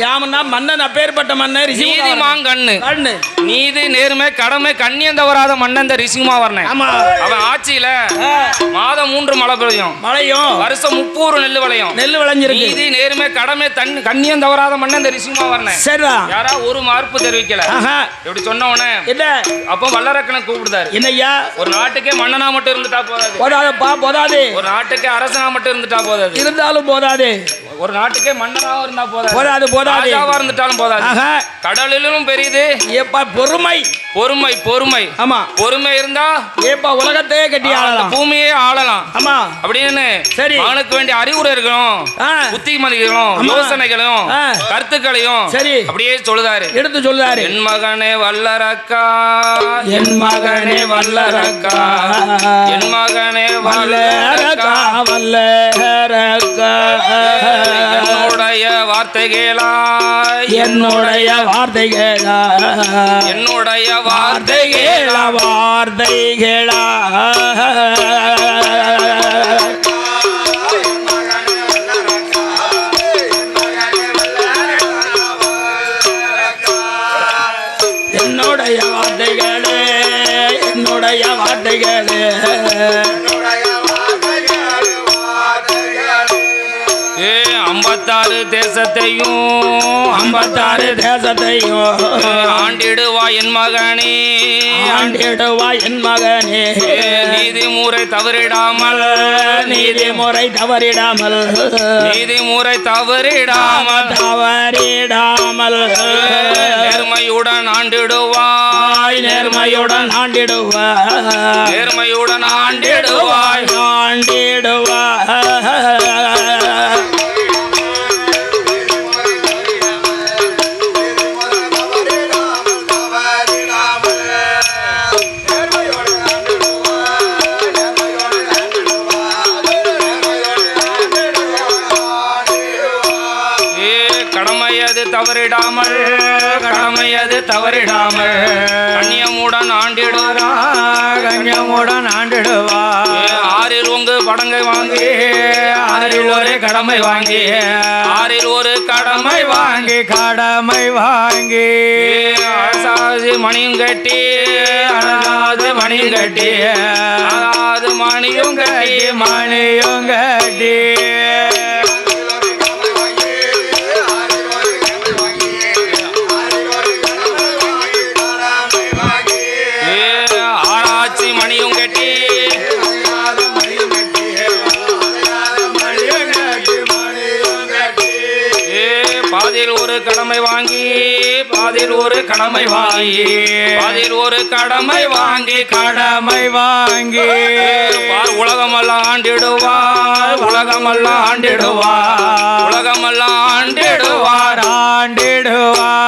யாமன்னா மன்னன் அப்பேற்பட்ட மன்னர் நீதி மாங்கண்ணு கண்ணு நீதி நேர்மை கடமை கண்ணியம் தவறாத மன்னன் இந்த ரிஷிமா வரணும். அவன் ஆட்சியில மாதம் 3 மழை பெய்யும் மழையும் வருஷம் 30 நெல் விளையும். நெல் விளைஞ்சிருக்கு. நீதி நேர்மை கடமை கண்ணியம் தவறாத மன்னன் இந்த ரிஷிமா வரணும். சரிதான். யாராவது ஒரு மறுப்பு தெரிவிக்கல. இப்படி சொன்ன உடனே என்ன அப்ப வல்லரக்கனை கூப்பிடுதாரு. என்னய்யா ஒரு நாட்டுக்கே மன்னனா மட்டும் இருந்துட்டா போதாது. போதாதப்பா போதாது. ஒரு நாட்டுக்கே அரசனா மட்டும் இருந்துட்டா போதாது. இருந்தாலும் போதாது. ஒரு நாட்டுக்கே மன்னனாவும் இருந்தா போதாது. போதாது போதாது. ராஜாவா இருந்துட்டாலும் போதாது. கடலிலும் பெரியது ஏப்பா பொறுமை பொறுமை பொறுமை. ஆமா பொறுமை இருந்தா ஏப்பா உலகத்தையே கட்டி ஆளலாம், பூமியே ஆளலாம். ஆமா அப்படின்னு சரி அவனுக்கு வேண்டிய அறிவுரை இருக்கணும், புத்திமதிகளும் யோசனைகளும் கருத்துக்களையும் சரி அப்படியே சொல்லுதாரு, எடுத்து சொல்லுதாரு. என் மகனே வல்லரக்கா என் மகனே வல்லரக்கா என் மகனே வல்லரக்கா வல்லரக்கா என்னுடைய வார்த்தைகளா என்னுடைய வார்த்தைகளா என்னுடைய வார்த்தைகளா வார்த்தைகளா என்னுடைய வார்த்தைகளே என்னுடைய வார்த்தைகளே 56 தேசத்தையும் ஆண்டிடுவா என் மகனே ஆண்டிடுவா என் மகனே நீதிமுறை தவறிடாமல் நீதிமுறை தவறிடாமல் நீதிமுறை தவறிடாமல் தவறிடாமல் நேர்மையுடன் ஆண்டிடுவாய் நேர்மையுடன் ஆண்டிடுவாய் நேர்மையுடன் ஆண்டிடுவாய் ஆண்டிடுவாய். தவறிடாமல் கடமையது தவறிடாமல் கண்ணியமுடன் ஆண்டிடுவா கண்ணியமுடன் ஆண்டிடுவா. ஆறில் உங்கு படங்கை வாங்கி ஆறில் ஒரு கடமை வாங்கி ஆறில் ஒரு கடமை வாங்கி கடமை வாங்கி அழகாது மணியும் கட்டி அழகாது மணியும் கட்டி அழகாது மணியும் கட்டி மணியும் கட்டி கடமை வாங்கி பாதில் ஒரு கடமை வாங்கி பாதில் ஒரு கடமை வாங்கி கடமை வாங்கி உலகமெல்லாம் ஆண்டிடுவார் உலகமெல்லாம் ஆண்டிடுவார் உலகமெல்லாம் ஆண்டிடுவார் ஆண்டிடுவார்.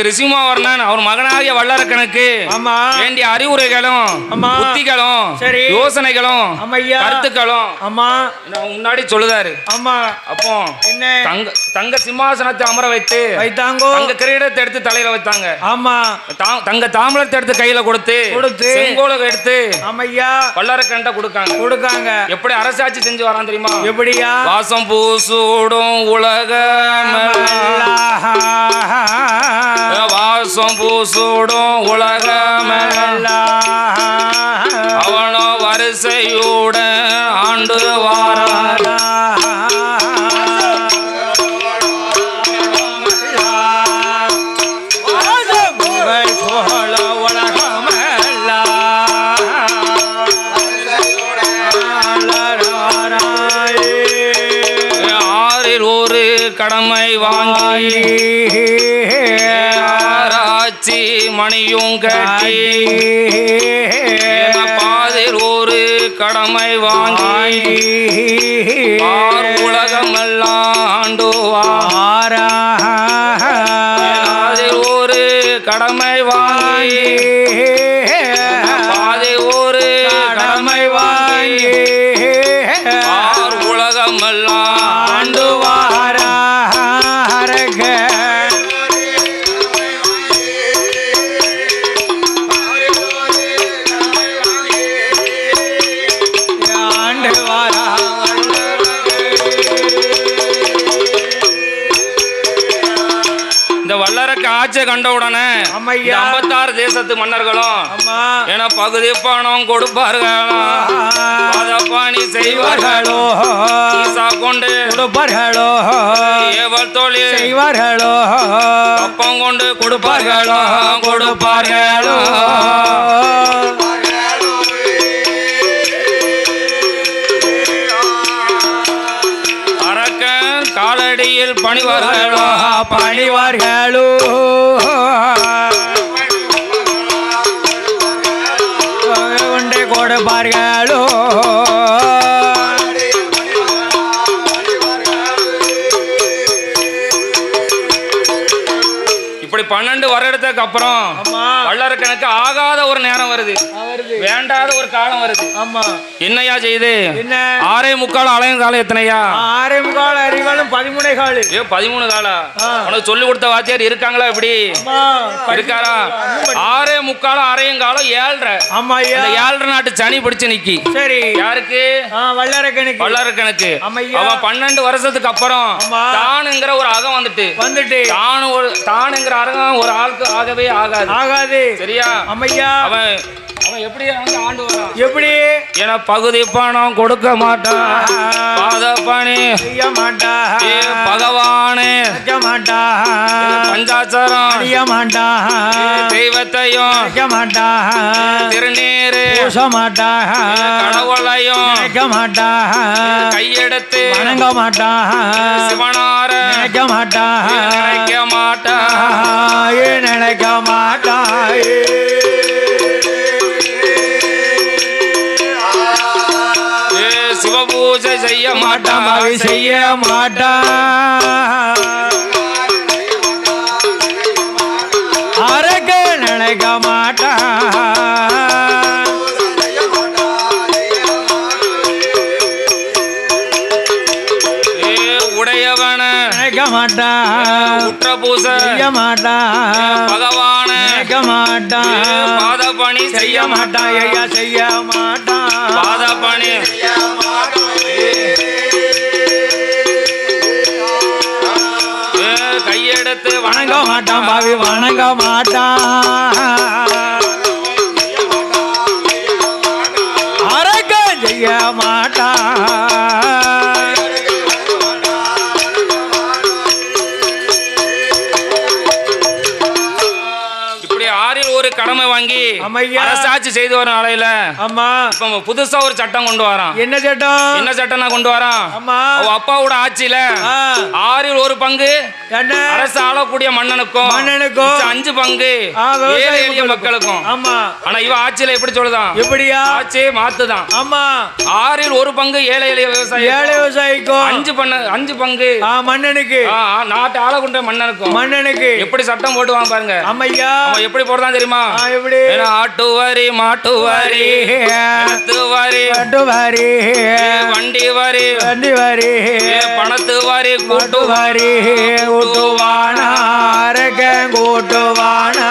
ரிஷிமாவர்ணன் அவர் மகனாகிய வல்லரக்கனுக்கு வேண்டிய அறிவுரைகளும் புத்திகளும் யோசனைகளும் கருத்துக்களும் முன்னாடி சொல்லுதாரு. அப்போ தங்க சிம்மாசனத்தை அமர வைத்து வைத்தாங்க, தங்க கிரீடத்தை எடுத்து தலையில வைத்தாங்க. ஆமா தங்க தாமிரத்தை எடுத்து கையில கொடுத்து செங்கோலை எடுத்து வல்லரக்கன்ட்ட கொடுக்காங்க. எப்படி அரசாட்சி செஞ்சு வரான் தெரியுமா? எப்படியா? வாசம் பூசூடும் உலக வாசம் பூசூடும் உலகமெல்லாம் அவனோ வரிசையோட ஆண்டு வாரா உலகமெல்லாம் தாலியும் கட்டி பாதில் ஒரு கடமை வாங்கி உலகமெல்லாம் ஆண்டுவார் ஒரு கடமை வாங்கி பாதி ஒரு கடமை வாங்கி உலகமெல்லாம் ஆண்டுவார் ஆட்சியை கண்டவுடனே 56 தேசத்து மன்னர்களும் என பகுதி பணம் கொடுப்பார்களோ பணி செய்வார்களோ கொண்டு கொடுப்பார்களோ ஏவல் தொழில் செய்வார்களோ அப்பம் கொண்டு கொடுப்பார்களோ கொடுப்பார்களோ அரக்கன் காலடியில் பணிவார்களோ பணிவார்களோ கொண்டே கொடுப்பார்களோ இப்படி 12 வருடத்துக்கு அப்புறம் வல்லரக்கனுக்கு ஆகாத ஒரு நேரம் வருது, வேண்டாத ஒரு காலம் வருது. என்னையா செய்து 6:45 அலையும் காலம் எத்தனையா? 6:45 அறிவாலும் 13 காலு. 13 காலா? உனக்கு சொல்லி கொடுத்த வாத்தியார் இருக்காங்களா? இப்படி இருக்காரா? 6:45 அரையும் காலம் 7:30. ஆமா, 7:30 நாட்டு சனி பிடிச்சு நிக்கி. சரி, யாருக்கு? வல்லரக்கனுக்கு. வல்லரக்கனுக்கு அவன் 12 வருஷத்துக்கு அப்புறம் தானுங்கிற ஒரு அகம் வந்துட்டு தானுங்கிற அரகம் ஒரு ஆளுக்கு ஆகவே ஆகாது. சரியா? அம்மையா, அவன் எப்படி ஆண்டு வரான்? எப்படி? என பகுதி பணம் கொடுக்க மாட்டான், பாத பணி செய்ய மாட்டான், பகவானே மாட்டான், பஞ்சாச்சரம் செய்ய மாட்டான், தெய்வத்தையும் செய்ய மாட்டான், திருநீரு பூச மாட்டான், கடவுளையும் நினைக்க மாட்டான், கையெடுத்து வணங்க மாட்டான், சிவனார நினைக்க மாட்டான், நினைக்க மாட்டான், நினைக்க மாட்டான், சிவபூஜை செய்ய மாட்டான், செய்ய மாட்டான், அரக்க நினைக்க மாட்டான், உடையவன நினைக்க மாட்டான், உற்ற பூசை செய்ய மாட்டான், பகவான நினைக்க மாட்டான், பாத பணி செய்ய மாட்டான், ஐயா செய்ய மாட்டான், பாத பணி கையெடுத்து வணங்க மாட்டான், பாவி வணங்க மாட்டான், அரக்க செய்ய மாட்டான். கடமை வாங்கி அரசாட்சி செய்து வரும் நாளையில புதுசா ஒரு சட்டம் கொண்டு வரான். என்ன சட்டம்? என்ன சட்டம் கொண்டு வரான்? அப்பாவோட ஆட்சியில 1/6 பங்கு அரசு ஆளக்கூடிய மன்னனுக்கும் 5 பங்கு ஏழை எளிய மக்களுக்கும். ஆனா இவ ஆட்சியில எப்படி சொல்லுதான்? எப்படியா ஆட்சி மாத்துதான்? 1/6 பங்கு ஏழை எளிய விவசாயிக்கும் 5 பங்கு மன்னனுக்கு, நாட்டு ஆளக்கூடிய மன்னனுக்கு. எப்படி சட்டம் போட்டுவான் பாருங்க. அவன் எப்படி போடுறான் தெரியுமா? ஆட்டு வரி, மாட்டு வரி, வண்டி வரி, பணத்து வரி, கூட்டு வரி, ஊட்டுவானா அரக்க கூட்டுவானா,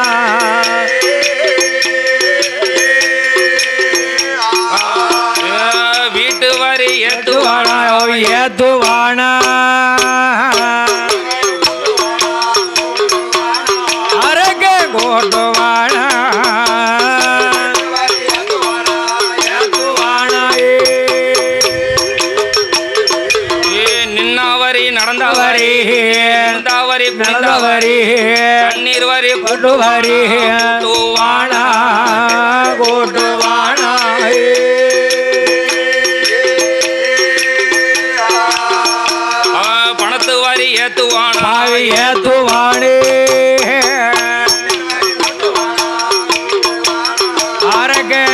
வீட்டு வரி ஏத்துவானா ஏத்துவானா, அரக்க கூட்டுவானா, நடந்தவரி நடந்தவரி, கண்ணீர் வரி கூட்டுவரி கூட்டுவானா கூட்டுவானா, பணத்து வரி ஏத்துவானா ஏத்துவானே,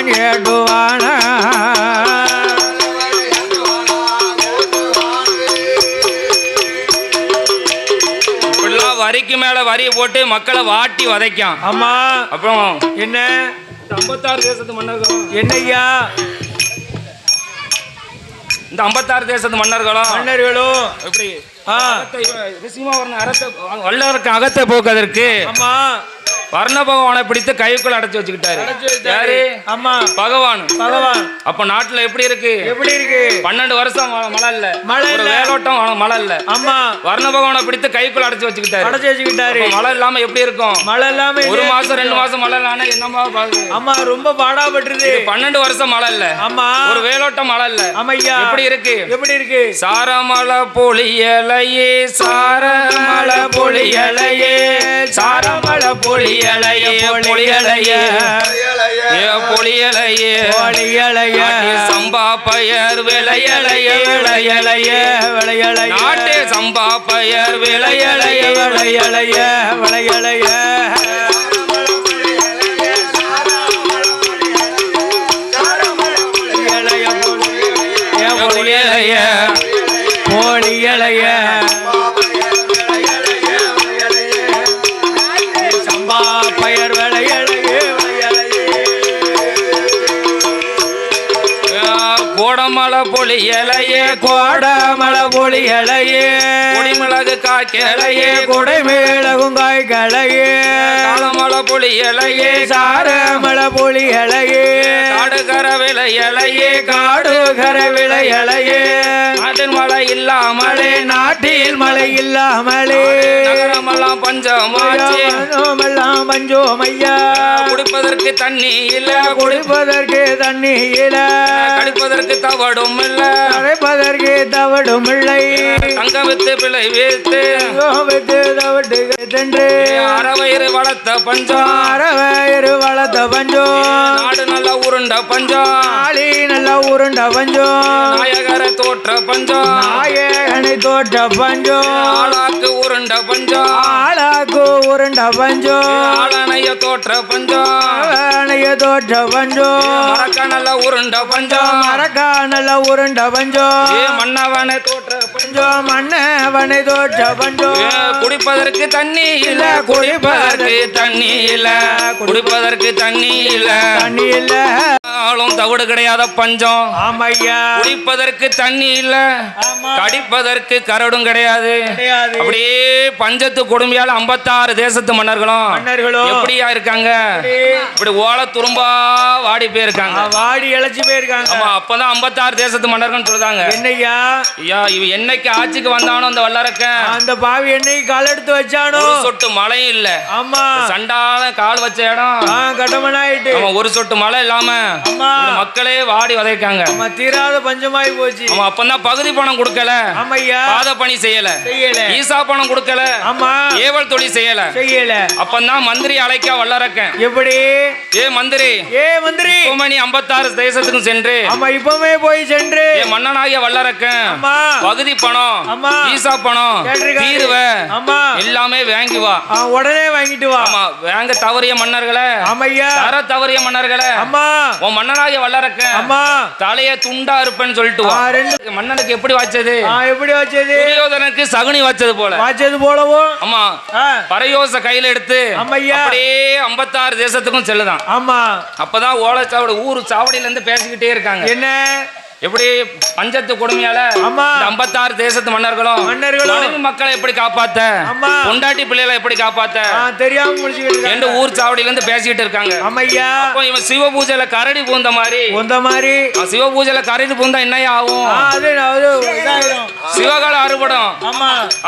வல்லவன் ஏடுவானா வரிக்கு மேல வரியை போட்டு மக்களை வாட்டி வதைக்கான். ஆமா. அப்புறம் என்ன 56 தேசத்து மன்னர்களும் என்னய்யா இந்த 56 தேசத்து மன்னர்களும் எப்படி வல்லவருக்கு அகத்தை போக்குவதற்கு ஆமா வர்ண பகவானை பிடித்து கைக்குள்ள அடைச்சு வச்சுக்கிட்டாரு. யாரு? ஆமா பகவான். அப்ப நாட்டுல எப்படி இருக்கு? 12 வருஷம் மழை இல்ல, ஒரு வேலோட்டம் மழை இல்ல. ஆமா. வர்ண பகவானை பிடித்து கைக்குள்ள அடைச்சு வச்சுக்கிட்டாரு. மழை இல்லாம எப்படி இருக்கும்? மழை இல்லாம 1 மாசம் 2 மாசம் மழை இல்லாம என்னமா ஆமா ரொம்ப பாடாபட்டுருது. 12 வருஷம் மழை இல்ல, ஆமா, ஒரு வேலோட்டம் மழை இல்ல. ஆமையா எப்படி இருக்கு? சாரமழை பொழியலையே, சாரமழை பொழியலையே, சாரமழை பொழியலையே, பொழியலையே, பொழியலையே, பொழியலையே, சம்பா பயர் விளையலையே, விளையலையே, விளையலையே, நாட்டு சம்பா பயர் விளையலையே, விளையலையே, விளையலையே, பொழியலையே, சம்பா பயர் விளையலையே, கோடமலை பொழியலையே, கோடமலை பொழியலையே, கொடிமிளகு காய்க்கலையே, கொடைமிளகும் காய்களையே, காலமலை பொழியலையே, சாரமலை பொழியலையே, காடுகர விளையலையே, காடுகர விளையலையே, நாட்டில் மழை இல்லாமலே, நாட்டில் மழை இல்லாமலே, நகரமெல்லாம் பஞ்சமாச்சு, பஞ்சோமையா, குடிப்பதற்கு தண்ணி இல்ல, குடிப்பதற்கு தண்ணி இல்ல, கடிப்பதற்கு தவடும் இல்ல, கடைப்பதற்கு தவடும் இல்லை, தங்க வித்து பிள்ளை வைத்து தவட்டு சென்று அறவயிறு வளர்த்த பஞ்சம், அறவயிறு வளர்த்த பஞ்சம், நாடு நல்ல உருண்ட பஞ்சம், நாளி நல்ல உருண்ட பஞ்சம், நாயகர தோற்ற பஞ்சம், நாயகனை தோற்ற பஞ்சம், ஆளாக்கு உருண்ட பஞ்சம், ஆளாக்கு உருண்ட பஞ்சம், ஆளனைய தோற்ற பஞ்சம், ஆளனைய தோற்ற பஞ்சம், மரக்க நல்ல உருண்ட பஞ்சம், மரக்க நல்ல உருண்ட பஞ்சம், மன்னவனை தோற்ற பஞ்சம், மன்னவனை தோற்ற பஞ்சம், குடிப்பதற்கு தண்ணி இல்ல, குடிப்பதற்கு தண்ணி இல்ல, குடிப்பதற்கு தண்ணி இல்ல, தண்ணி இல்ல, ஆளும் தவிடு கிடையாத பஞ்சம், ஆமையா, குடிப்பதற்கு தண்ணி இல்ல, கடிப்பதற்கு கரடும் கிடையாது. அப்படியே பஞ்சத்து கொடுமையால 56 தேசத்து மன்னர்களும் எப்படியா இருக்காங்க? இப்படி ஓல துரும்பா வாடி போயிருக்காங்க, வாடி இழைச்சி போயிருக்காங்க. ஆமா, அப்பதான் 56 தேசத்து மன்னர்கள் சொல்றாங்க. என்னையா இவ என்னைக்கு ஆட்சிக்கு வந்தானோ அந்த வல்லரக்க, அந்த பாவி என்னைக்கு கால் எடுத்து வச்சானோ ஒரு சொட்டு மழையும் இல்ல. ஆமா, சண்டால கால் வச்ச இடம் கட்டமனாயிட்டு. ஆமா, ஒரு சொட்டு மழை இல்லாம மக்களே வாடி வதைக்காங்க. தீராத பஞ்சமாயி போச்சு. ஆமா, அப்பதான் பகுதி பணம் கொடுக்கல, ஆமையா, பாத பணி செய்யல, ஈசா பணம் கொடுக்கல, ஆமா, ஏவல் தொழில் செய்யல, அப்பதான் மந்திரி அழைக்க வல்லரக்க. எப்படி? ஏ மந்திரி, இப்பமே 56 தேசத்துக்கும் சென்று, ஆமா, இப்பமே போய் சென்று மன்னனாகிய வல்லரக்க பகுதி பணம், ஈசா பணம், தீர்வ எல்லாமே வாங்கி வா, உடனே வாங்கிட்டு வா. ஆமா, வாங்க தவறிய மன்னர்களை, ஆமையா, தர தவறிய மன்னர்களை, ஆமா, உன் மன்னனாகிய வல்லரக்க தலைய துண்டா இருப்பேன்னு சொல்லிட்டு வா. மன்னனுக்கு எப்படி வாச்சது? எப்படி வாச்சது? துரியோதனுக்கு சகுனி வாச்சது போலவும். ஆமா, பரையோச கையில எடுத்து அப்படியே 56 தேசத்துக்கும் செல்லுதான். ஆமா, அப்பதான் ஓலச்சாவடி ஊரு சாவடியில இருந்து பேசிக்கிட்டே இருக்காங்க. என்ன? எப்படி பஞ்சத்து கொடுமையால 56 தேசத்து மன்னர்களும் மக்களை எப்படி காப்பாத்த, பொண்டாட்டி பிள்ளைகளை எப்படி காப்பாத்த தெரியாம எந்த ஊர் சாவடியில இருந்து பேசிக்கிட்டு இருக்காங்க. அப்போ இவன் சிவ பூஜையில கரடி பூந்த மாதிரி சிவ பூஜையில கரடி பூந்தா என்ன ஆகும்? சிவகால அறுபடும்.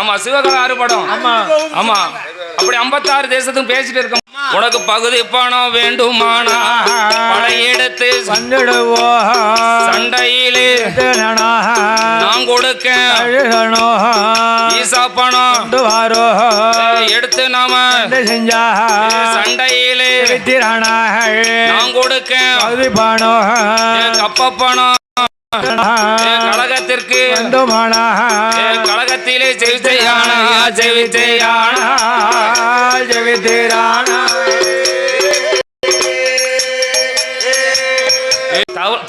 ஆமா, சிவகால அறுபடும். ஆமா, அப்படி 56 தேசத்துக்கும் பேசிட்டு இருக்க. உனக்கு பகுதி பணம் வேண்டுமானா படையெடுத்து சண்டையிலே நான் கொடுக்க, ஈசா பணம் எடுத்து நாம சண்டையிலே நான் கொடுக்க, கப்ப பணம் கழகத்திற்கு கழகத்திலே செவித்தையானா செவித்தையானா செவித்தேரானா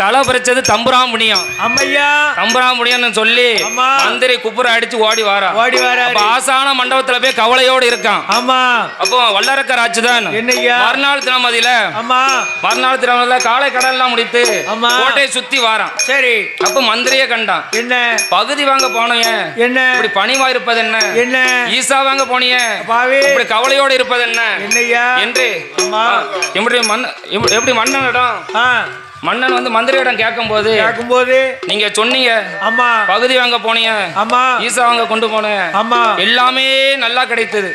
தலை பறிச்சது தம்புராமுடியும். அம்மையா தம்புராமுடியம்னு சொல்லி ஆமா. மந்திரி குப்புற அடிச்சு ஓடி வாரா. வராரு. ஆசான மண்டபத்துல போய் கவலையோடு இருக்கான். ஆமா. அப்போ வல்லரக்கர் ஆச்சுதான் என்னய்யா? மறுநாள் தினமதியில ஆமா. மறுநாள் தினமதியில காலை கடல்லாம் முடித்து ஆமா. கோட்டையை சுத்தி வாரான். சரி. அப்ப மந்திரியே கண்டான். என்ன பகுதி வாங்க போனீங்க என்ன இப்படி பணிவா இருப்பது என்ன? என்ன ஈசா வாங்க போனீங்க பாவி இப்படி கவலையோடு இருப்பது என்ன என்னய்யா என்று ஆமா. எப்படி மன்னனிடம் மன்னன் வந்து மந்திரியிடம் கேட்கும்போது நீங்க சொன்னீங்க ஆமா பகுதி வாங்க போனீங்க ஆமா ஈசா வாங்க கொண்டு போனேன் ஆமா எல்லாமே நல்லா கிடைச்சது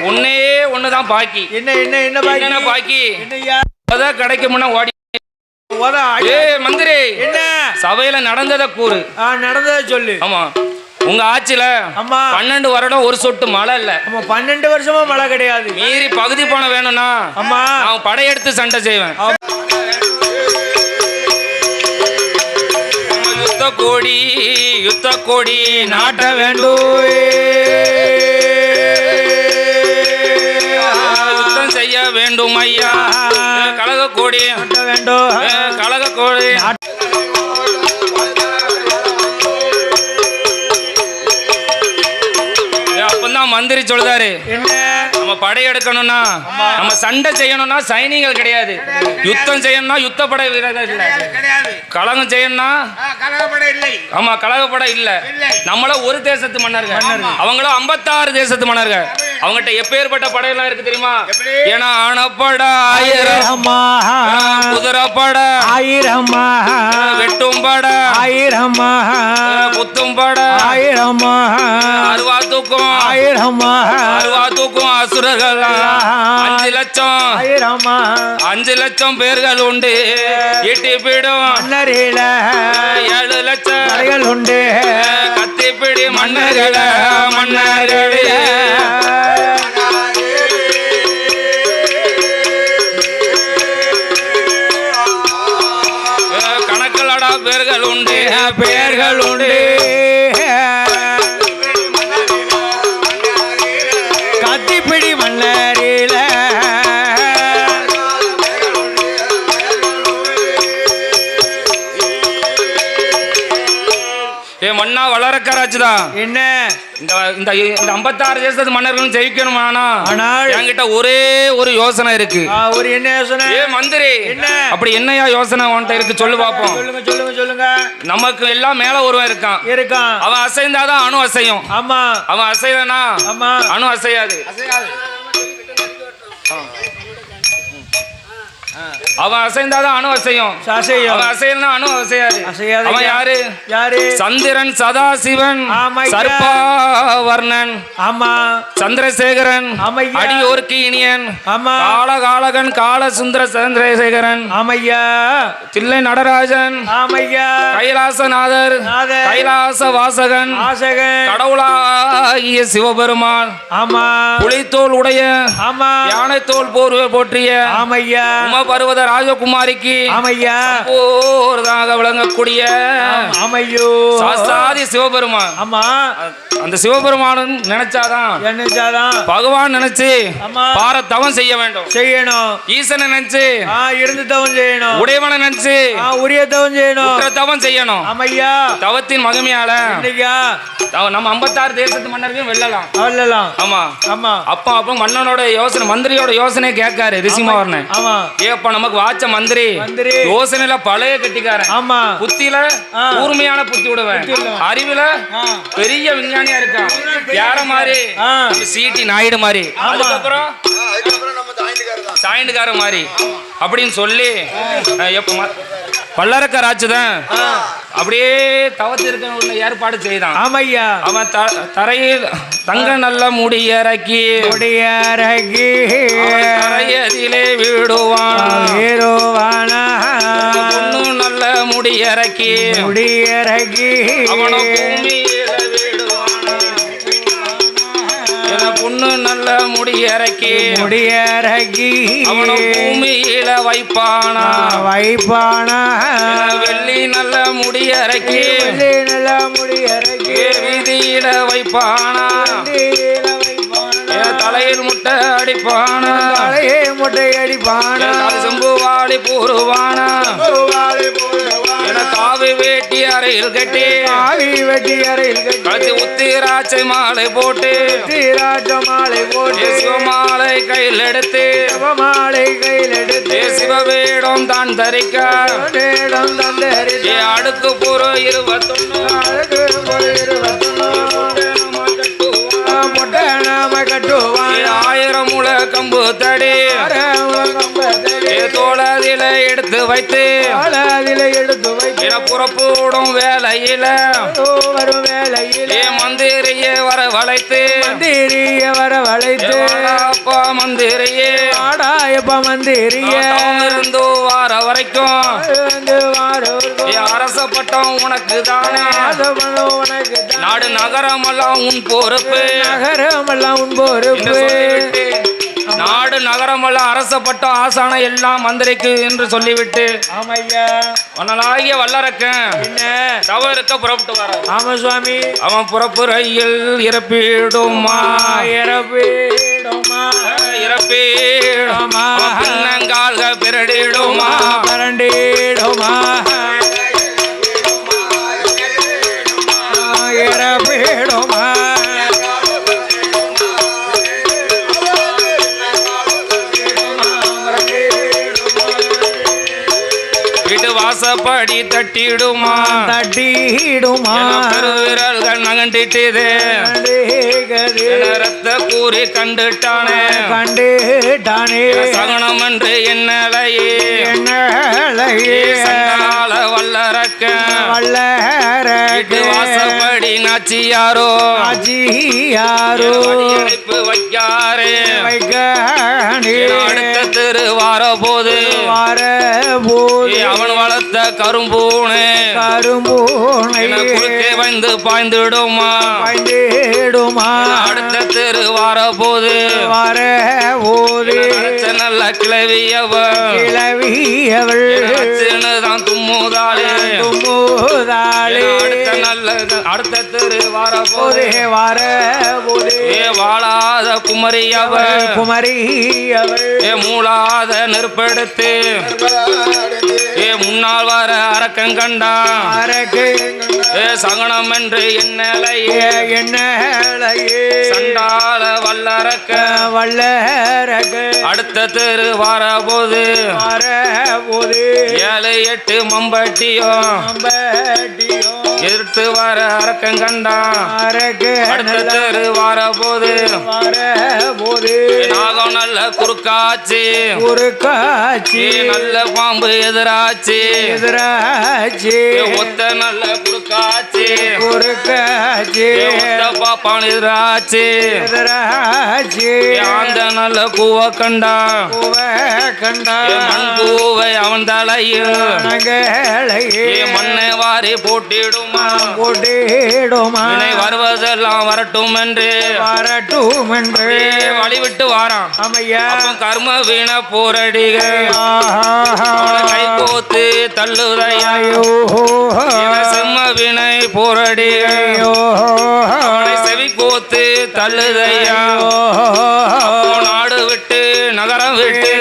ஒன்னே ஒண்ணுதான் பாக்கி. என்ன என்ன என்ன பாக்கி? என்ன பாக்கி? என்னய்யா அதான் கிடைக்கும்னா ஓடி மந்திரி என்ன சபையில நடந்ததை கூறு. நடந்ததை சொல்லு. ஆமா உங்க ஆட்சியில 12 வருடம் ஒரு சொட்டு மழை இல்ல. 12 வருஷமா மழை கிடையாது. மீறி பகுதி பணம் வேணும்னா நான் படையெடுத்து சண்டை செய்வேன். யுத்த கோடி நாட்ட வேண்டும். யுத்தம் செய்ய வேண்டும் ஐயா. கழக கோடி வேண்டும். கழக கோடி அப்பதான் மந்திரி சொல்றாரு நம்ம படையெடுக்கணும்னா நம்ம சண்டை செய்யணும்னா சைனிகள் கிடையாது. யுத்தம் செய்யணும்னா யுத்த படை வீரர்கள் இல்ல. கலகம் செய்யணும்னா ஆமா கலகப்படை இல்ல. நம்மள ஒரு தேசத்து மன்னர்கள், அவங்களும் 56 தேசத்து மன்னர்கள். அவங்ககிட்ட எப்பேற்பட்ட படையெல்லாம் இருக்கு தெரியுமா? ஏன்னா ஆனப்பட 1000, குதிரைப்பட 1000, வெட்டும் பட 1000, குத்தும் பட 1000, அருவாத்துக்கும் 1000, அசுரர்கள் 5 லட்சம் 5 லட்சம் பேர்கள் உண்டு. எட்டிப்பிடும் 7 லட்சம் உண்டு. கத்திப்பிடி மன்னர்கள மன்னர்களே கணக்கலடா பேர்கள் உண்டு. பேர்கள் உண்டு. கத்திப்பிடி மன்னரில மன்னா வளரக்கராச்சுதான். என்ன இந்த 56 தேசத்து மன்னர்களும் ஜெயிக்கணுமானா என்கிட்ட ஒரே ஒரு யோசனை இருக்கு. ஒரு என்ன யோசனை? மந்திரி அப்படி என்னையா யோசனை உன்கிட்ட இருக்கு சொல்லு பாப்போம். சொல்லுங்க. நமக்கு எல்லாம் மேல ஒருவன் இருக்கான். அவன் அசைந்தாதான் அணு அசையும். ஆமா அவன் அசையனா அணு அசையாது. அவன் அசைந்தாதான் அணு அசையும். அவன் அசையனா அணு அசையாது. அவன் யாரு? சந்திரன், சதாசிவன், சர்பாவர்ணன், சந்திரசேகரன், அடியோர்க்கு இனியன், காலகாலகன், கால சுந்தர சந்திரசேகரன், தில்லை நடராஜன், கைலாசநாதர், கைலாச வாசகன், கடவுளாகிய சிவபெருமான், புலித்தோல் உடைய யானைத்தோல் போற்றிய பருவத ராஜகுமாரிக்கு விளங்கக்கூடிய சாஸ்தாதி சிவபெருமான். அந்த சிவபெருமானும் நினைச்சாதான் பகவான் நினைச்சு பார தவம் செய்யணும். ஈசனை நினைச்சு இருந்து தவம் செய்யணும். உடையவனை நினைச்சு உரிய தவம் செய்யணும். தவம் செய்யணும். தவத்தின் மகிமையால நம்ம 56 தேசத்து மன்னரையும் வெல்லலாம். ஆமா அப்ப மன்னனோட யோசனை, மந்திரியோட யோசனை கேட்காரு ரிஷிமாவர்ணன். ஏப்பா நமக்கு வாச்ச மந்திரி யோசனையில பழைய கட்டிக்காரன். புத்தியில கூர்மையான புத்தி விடுவேன். அறிவுல பெரிய விஞ்ஞானியா இருக்கான். யார மாதிரி? சீட்டி நாயுடு மாதிரி. அதுக்கப்புறம் சாய்ண்டுக்கார மாதிரி அப்படின்னு சொல்லி பல்லரக்கர் ஆச்சுதான் அப்படியே தவத்து இருக்க ஏற்பாடு செய்தான். அவன் தரையில் தங்க நல்ல முடியறக்கி தரையதிலே விடுவான். நல்ல முடியறக்கி அவன பூமியில விடுவான். பொண்ணு நல்ல முடியறக்கி அவன பூமியில வைப்பானா. வெள்ளி நல்ல முடியறக்கி வீதியில வைப்பானா. தலையில் முட்டை அடிப்பானா. செம்புவாடி பூருவானா. வெட்டி அறையில் கட்டி காவி வெட்டி அறையில் கட்டி கழுத்தி உத்திராட்சை மாலை போட்டு உத்திராட்ச மாலை போட்டு சிவமாலை கையில் எடுத்து மாலை கையில் எடுத்து சிவவேடம் தான் தரிக்க வேடம் தந்தரித்து அடுக்கு பூரோ 21 அழகு ஒரு 21 மொட்டை நாம கட்டுவான் 1000 முள கம்பு தடி தோளதில எடுத்து வைத்து அதில எடுத்து வைத்து புறப்படும் வேலையில வரும் வேலையில் மந்திரியே வர வளைத்து மந்திரிய வர வளைத்து அப்பா மந்திரியே ஆடாயப்ப மந்திரிய இருந்து வார வரைக்கும் அரச பட்டம் உனக்கு தானே உனக்கு நாடு நகரமெல்லாம் உன் பொறுப்பு நகரமெல்லாம் உன் பொறுப்பு நாடு நகரமெல்லாம் அரச பட்டம் ஆசான எல்லாம் மந்திரிக்கு என்று சொல்லிவிட்டு ஆமையா வண்ணலாகிய வல்லரக்கன் என்ன தவறுக்க புறப்பட்டு வர ஆமா சுவாமி அவன் புறப்பு ரயில் இறப்பிடுமா இறப்பிடுமா இறப்பிடுமா பின்னங்கால்கள் பிரடிடுமா பரண்டிடுமா இறப்பிடுமா வீட்டு வாசப்படி தட்டிடுமா தட்டிடுமா பெருவிரல்கள் நகண்டிட்டுது ரத்த கூறி கண்டுட்டானே சகனம் என்று என்னலையே சண்டால வல்லரக்க வீட்டு வாசப்படி நாச்சியாரோ அழைப்பு வைக்காரே அடுத்த தெரு வார போது அவன் வளர்த்த கரும்பூனே குறுக்கே வந்து பாய்ந்துடுமா அடுத்த தெரு வார போது நல்ல கிளவியவள் தான் தும்முதாளே அடுத்த தெரு வார போது வாழாத குமரியவள் மூளாத நெருப்பெடுத்து முன்னால் வர அரக்கன் கண்டா சகனம் என்று என்னலையே சண்டால வல்லரக்க அடுத்த தெரு வார போது 7 8 மம்பட்டியோ எதிர்த்து வர அரக்கன் கண்டா அடுத்த தெரு வார போது நாகம் நல்ல குறுக்காச்சு நல்ல பாம்பு எதிராச்சு ஒத்த நல்ல குறுக்காச்சு ஒத்த பாப்பான் எதிராச்சு அந்த நல்ல கூவ கண்டா மண் கூவை அவன் தலையில் மண்ணை வாரி போட்டிடுமா வருவதெல்லாம் வரட்டும் என்று வழிவிட்டு வாரான் அப்ப கர்ம வீண போரடிக கை கோத்து தள்ளுதையோ செம்ம வினை போரடிகையோ செவி கோத்து தள்ளுதையா நாடு விட்டு நகரம் விட்டு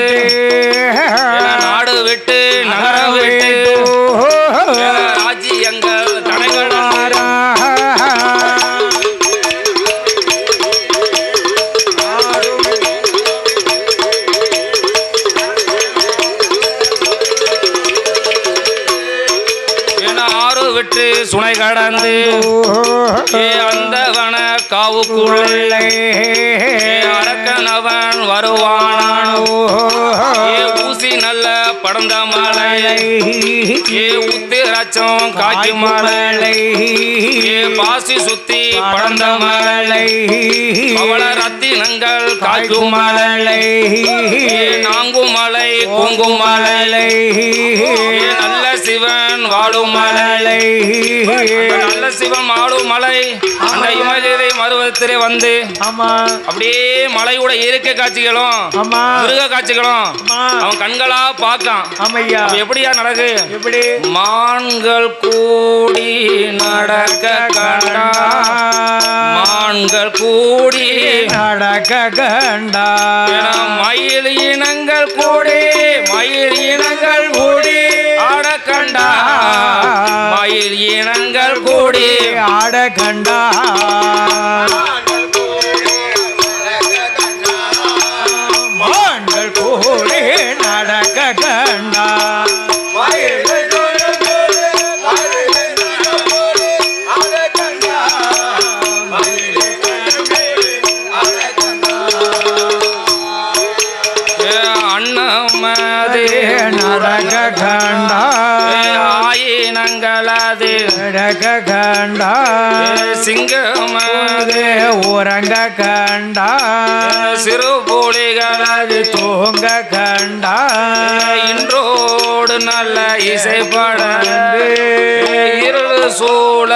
நாடு விட்டு நகரம் விட்டு ராஜ்யங்கள் தடைகளாரா விட்டு சுனை கடந்து அந்தவன காவுக்குள்ளே அரக்கனவன் வருவானோ ஊசி நல்ல படந்த மலை உத்திரச்சம் காய்ச்சி மலை பாசி சுத்தி படந்த மலை அவள ரத்தினங்கள் காய்க்கும் மலை நாங்கும் மலை குங்கும் மலை நல்ல சிவன் வாழும் மலை நல்ல சிவன் வாழும் மலை அந்த இமயதை மருவத்திலே வந்து அப்படியே மலையோட இயற்கை காட்சிகளும் மிருக காட்சிகளும் அவன் கண்களா பார்க்கான் எப்படியா நடக்கு எப்படி மான்கள் கூடி நடக்க கண்டா மான்கள் கூடி நடக்க கண்டா மயில் இனங்கள் கூடி மயில் இனங்கள் கூடி ஆட கண்டா மயில் கூடி ஆட கண்டா மான்கள் கூடி நடக்க கண்டா அண்ணமதே நடக்க கண்டா ஆயினங்களது நடக்க கண்டா சிங்கமதே உறங்க கண்டா சிறு புலிகளது தூங்க கண்டா இன்றோடு நல்ல இசைப்பட இருள் சூழ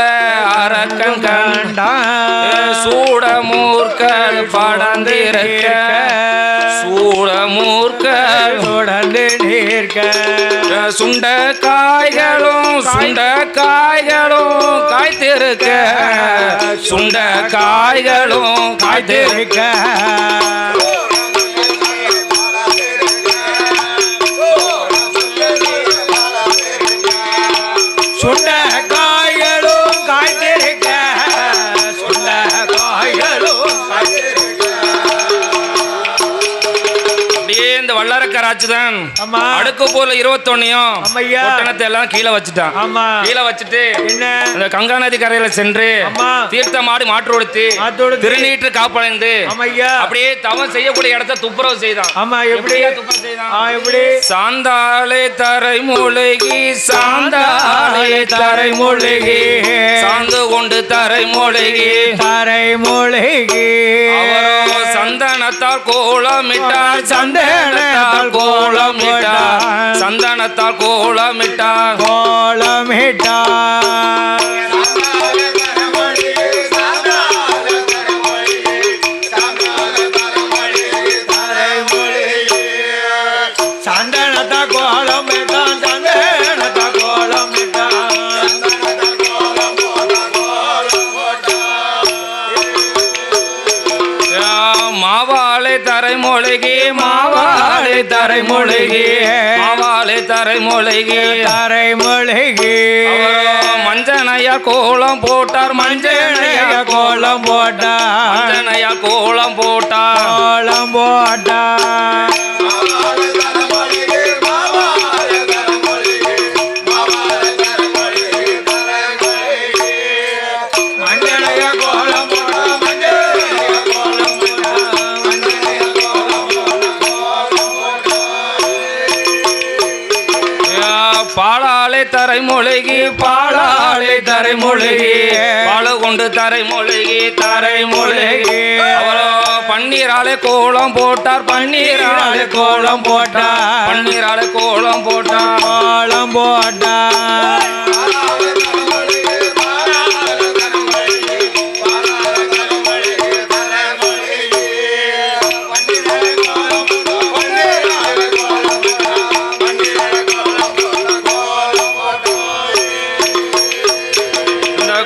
அரக்கன் கண்டா சூட மூர்க்கல் படந்திருக்க சூட மூர்க்கல் தொடர்ந்து நிற்க சுண்ட காய்களும் காய்த்திருக்க சுண்ட காய்களும் காய்த்திருக்க சுண்ட காய்களும் காய்த்திருக்க சுண்ட காய்களும் அப்படியே இந்த வல்லாரக்கராட்சிதான் ஆமா. அடுக்கு போல 21 ஆமையா. ஒட்டணத்தை எல்லாம் கீழே வச்சுட்டான். ஆமா. கீழே வச்சுட்டு என்ன இந்த கங்கா நதி கரையில சென்று ஆமா. தீர்த்தமாடி மாற்று கொடுத்து திருநீற்று காப்படைந்து ஆமையா. அப்படியே தவம் செய்யக்கூடிய இடத்தை துப்புரவு செய்தான். ஆமா எப்படி எப்படியா துப்புரவு செய்தான்? எப்படி சாந்தாலே தரை மூழ்கி சாந்தாலே தரை மூழ்கி சாந்து கொண்டு தரை மூழ்கி தரை மூழ்கி அவரோ சந்தனத்தால் கோலமிட்டார் சந்தனத்தால் கோலமிட்டார் சந்தனத்தால் கோலமிட்டார் கோலமிட்டா சந்தனத்தா கோலமிட்டா சந்தனத்தா கோலமிட்டா மாவாளை தரை மூழ்கி மாவாளை தரை மூழ்கி மாவாளை தரை மூழ்கி தரை மூழ்கி மஞ்சனையா கோலம் போட்டார் மஞ்சனையா கோலம் போட்டா மஞ்சனையா கோலம் போட்டார் கோலம் போட்டா பாலாலை தரை மூழ்கி பாலாலை தரை மூழ்கி பாலு கொண்டு தரை மூழ்கி தரை மூழ்கி அவரோ பன்னீராலே கோலம் போட்டார் பன்னீராலே கோலம் போட்டார் பன்னீராலே கோலம் போட்டார் கோலம் போட்டா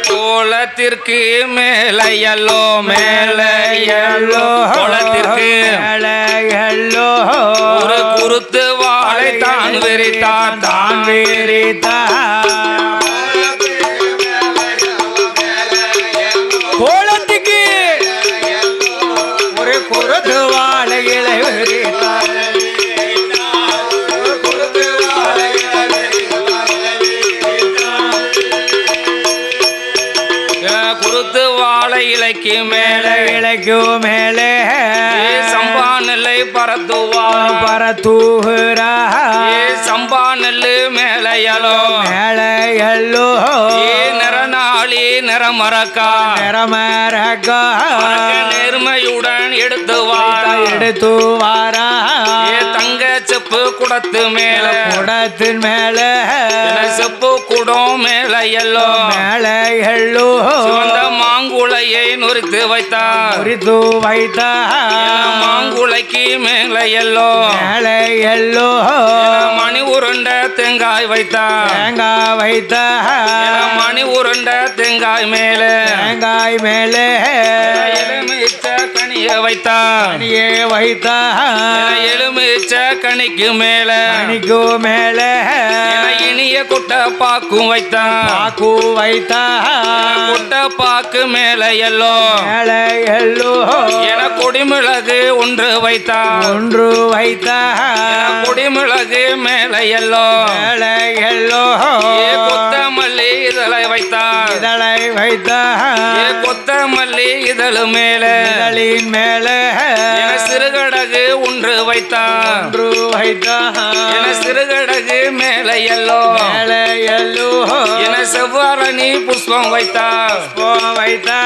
கோலத்திற்கு மேலையல்லோ மேலையல்லோ கோலத்திற்கு மேலையல்லோ ஒரு குருத்து வாழை தான் விரித்தார் தான் விரித்தார் கோலத்துக்கு ஒரு குருத்து வாழைகளை விரித்தார் குருத்து வாழை இலைக்கு மேலே இலைக்கு மேலே சம்பா நெல்லை பரத்துவார் பரத்தூரா சம்பா நெல்லு மேலையலோ மேலையல்லோ நிறநாளி நிறமரக்கா நிறமரக்கா நேர்மையுடன் எடுத்து வாரா தங்க செப்பு குடத்து மேல குடத்தின் மேல செப்பு குடம் மேலையல்லோ மேலையல்லோ மாங்குளையை நுரித்து வைத்தார் மாங்குளைக்கு மேலையல்லோ மேலையல்லோ மணி உருண்ட தேங்காய் வைத்தார் மணி உருண்ட தேங்காய் மேலே மேலே எலுமிச்ச கனி கனிய வைத்தான் கனியே வைத்தா எலுமிச்ச கனிக்கு மேல கனிக்கு மேல இனிய குட்ட பாக்கும் வைத்தான் பாக்கு வைத்தா குட்ட பாக்கு மேல எல்லோ மேல எல்லோ என கொடிமிளகு ஒன்று வைத்தான் ஒன்று வைத்தா கொடிமிளகு மேல எல்லோ மேல எல்லோ கொத்தமல்லி இதழை வைத்தான் இதழை வைத்தா கொத்தமல்லி இதழு மேல இதழின் மேல சிறுகடகு ஒன்று வைத்தான் ஒன்று வைத்தா என சிறுகடகு மேல எல்லோ மேல எல்லோ என செவ்வாரணி புஷ்பம் வைத்தான் வைத்தா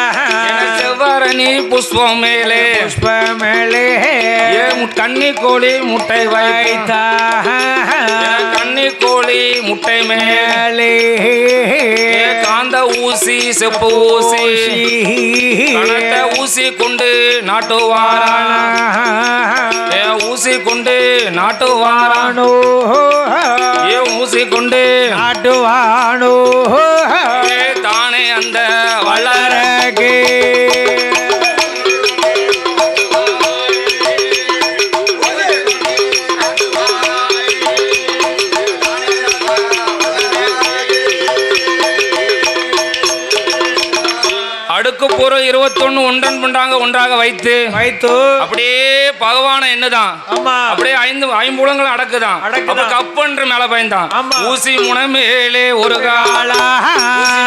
செவ்வாரணி புஷ்பம் மேலே புஷ்ப மேலே கன்னி கோழி முட்டை வைத்தா கன்னி கோழி முட்டை மேலே காந்த ஊசி செப்பு ஊசி கனத்த ஊசி கொண்டு நாட்டுவாரான ஊசி கொண்டு நாட்டுவாரானோ ஊசி கொண்டு நாட்டுவானோ தானே அந்த வளரகே அடுக்கு பூர்வ 21 ஒன்றன் பண்டாங்க ஒன்றாக வைத்து அப்படியே பகவான என்னதான் அப்படியே ஐம்புலங்கள் அடக்குதான் கப்பன்று மேல பயந்தான் ஊசி முனமேலே ஒரு காலா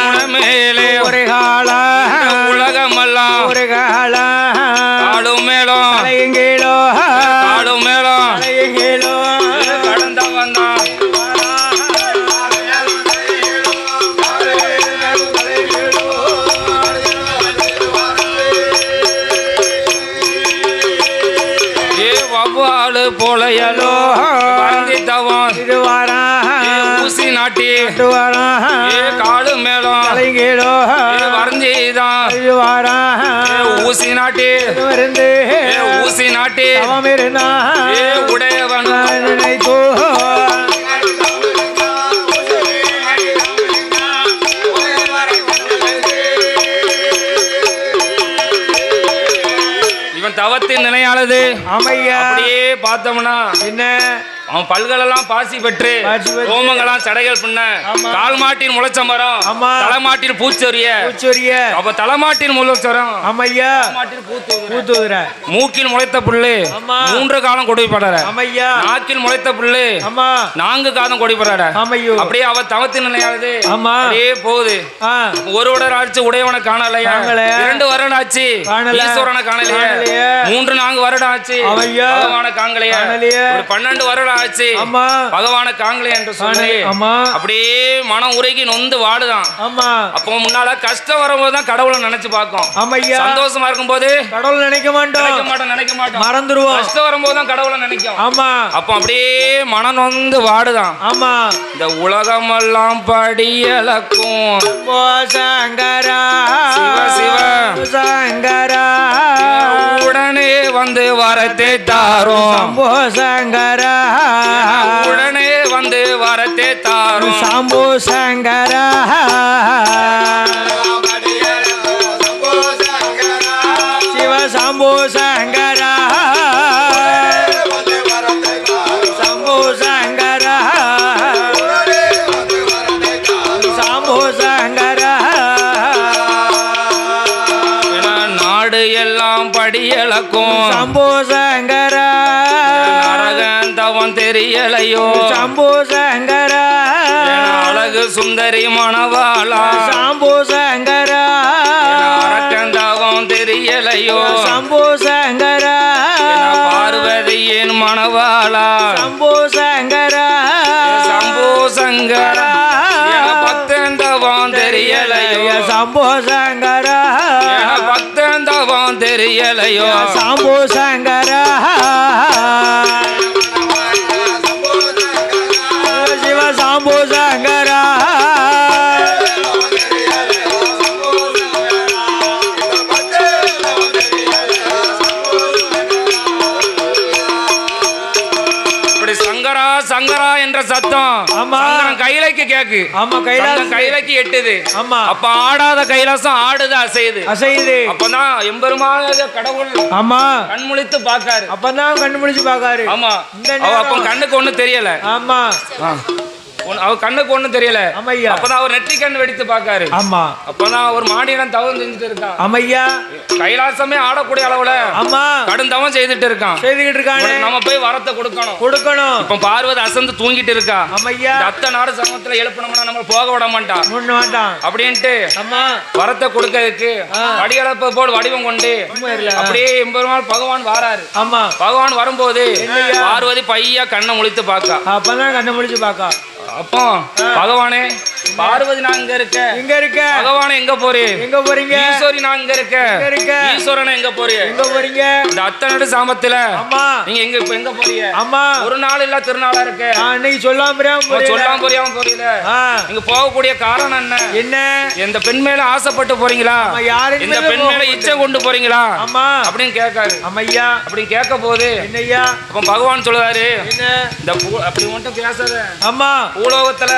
முனமேலே ஒரு காலா உலகமெல்லாம் ஒரு காலா காடும் மேலும் காடும் மேலும் கடந்த வந்தான் போலையலோ வந்தித்தவன் ஊசி நாட்டி காடு மேலும் வரைஞ்சிதான் ஊசி நாட்டி ஊசி நாட்டி உடையவன் தவத்தின் நிலையானது அப்படியே பார்த்தோம்னா என்ன அவன் பல்களெல்லாம் பாசி பெற்று ரோமங்களாம் சடைகள் பண்ண கால் மாட்டின் முளைச்ச மரம் தலைமாட்டின் பூச்சொரிய அப்ப தலைமாட்டின் முளைச்சரம் மூக்கில் முளைத்த புல்லு 3 காலம் கொடிப்படாத நாக்கில் முளைத்த புல்லு 4 காலம் கொடிப்படாத அப்படியே அவ தவத்தின் நிலையானது அப்படியே போகுது ஒரு வருடம் ஆச்சு உடையவனை காணலையா 2 வருடம் ஆச்சு ஈஸ்வரனை காணலையா 3-4 வருடம் ஆச்சு பகவான காங்கலையா 12 வருடம் ஆச்சு பகவான காங்கலை என்று சொல்லி அப்படியே மனம் உருகி நொந்து வாடுதான் அப்போ முன்னால கஷ்டம் வரும்போதுதான் கடவுளை நினைச்சு பார்க்கும் சந்தோஷமா இருக்கும் போது கடவுளை நினைக்க மாட்டோம் மறந்துடுவோம் கஷ்டம் வரும்போதுதான் கடவுளை நினைக்கும் அப்போ அப்படியே மனம் நொந்து வாடுதான் இந்த உலகமெல்லாம் படியலக்கும் சங்கரா சிவ சிவ சங்கரா உடனே வந்து வரத்தை தாரும் சங்கரா உடனே வந்து வரத்தை தாரும் சம்போ சங்கரா சிவ சம்போ சங்கரா சம்போ சங்கரா சம்போ சங்கரா நாடு எல்லாம் படியலக்கும் சம்போ சங்கரா நரகந்தவன் தெரியலையோ சம்போ சங்கரா அழகு சுந்தரி மணவாளா சம்போ சங்கரா அரக்கந்தவன் தெரியலையோ சம்போ சங்கரா பார்வதியின் மணவாளா சம்போ சங்கரா சம்போ சங்கரா பக்தந்தவன் தெரியலையோ சம்போ சங்கரா பக்தந்தவன் தெரியலையோ சம்போ சங்கரா சிவ சம்போ சங்கரா இப்படி சங்கரா சங்கரா என்ற சத்தம் ஆமா. சங்கரன் கைலைக்கு கேக்கு. ஆமா, கைலாசம் கைலைக்கு எட்டுது. ஆமா. அப்ப ஆடாத கைலாசம் ஆடுது, அசையுது. அப்பதான் எம்பெருமான கடவுள் ஆமா கண்முழித்து பாக்காரு. அப்பதான் கண்டுபிடிச்சு பாக்காரு. ஆமா. அப்ப கண்ணுக்கு ஒண்ணு தெரியல. ஆமா. அவர் கண்ணுக்கு ஒண்ணும் தெரியல. அப்பதான் அவர் நெற்றி கண்ணு வெடித்து பாக்காரு. ஆமா. அப்பதான் ஒரு மாடியிடம் தவம் செஞ்சுட்டு இருக்கான். ஆமையா. கைலாசமே ஆடக்கூடிய அளவுல ஆமா கடும் தவம் செய்துட்டு இருக்கான். நம்ம போய் வரத்தை கொடுக்கணும். இப்ப பார்வதி அசந்து தூங்கிட்டு இருக்கா. ஆமையா. அத்த நாடு சமத்துல எழுப்பணும்னா நம்ம போக விட மாட்டான் அப்படின்ட்டு வரத்தை கொடுக்கறதுக்கு அடியளப்ப போல் வடிவம் கொண்டு அப்படியே எம்பெருமாள் பகவான் வாராரு. ஆமா. பகவான் வரும்போது பார்வதி பையா கண்ணை முழித்து பாக்கா. அப்பதான் கண்ணை முழிச்சு பாக்கா. அப்போ பகவானே பார்வதி நான் இங்க இருக்க பகவானே எங்க போறீங்க ஈஸ்வரி நான் இங்க இருக்க ஈஸ்வரனை எங்க போறீங்க இந்த அத்தனடு சாமத்துல நீங்க எங்க போறீங்க ஒரு நாள் இல்ல திருநாளா இருக்கு இன்னைக்கு சொல்லாம போறீங்க நீங்க போகக்கூடிய காரணம் என்ன இந்த பெண் மேல ஆசைப்பட்டு போறீங்களா இந்த பெண் மேல இச்சை கொண்டு போறீங்களா அப்படின்னு கேட்காரு. அப்படி கேட்க போது அப்ப பகவான் சொல்லுவாரு இந்த அப்படி மட்டும் பேசாத. பூலோகத்துல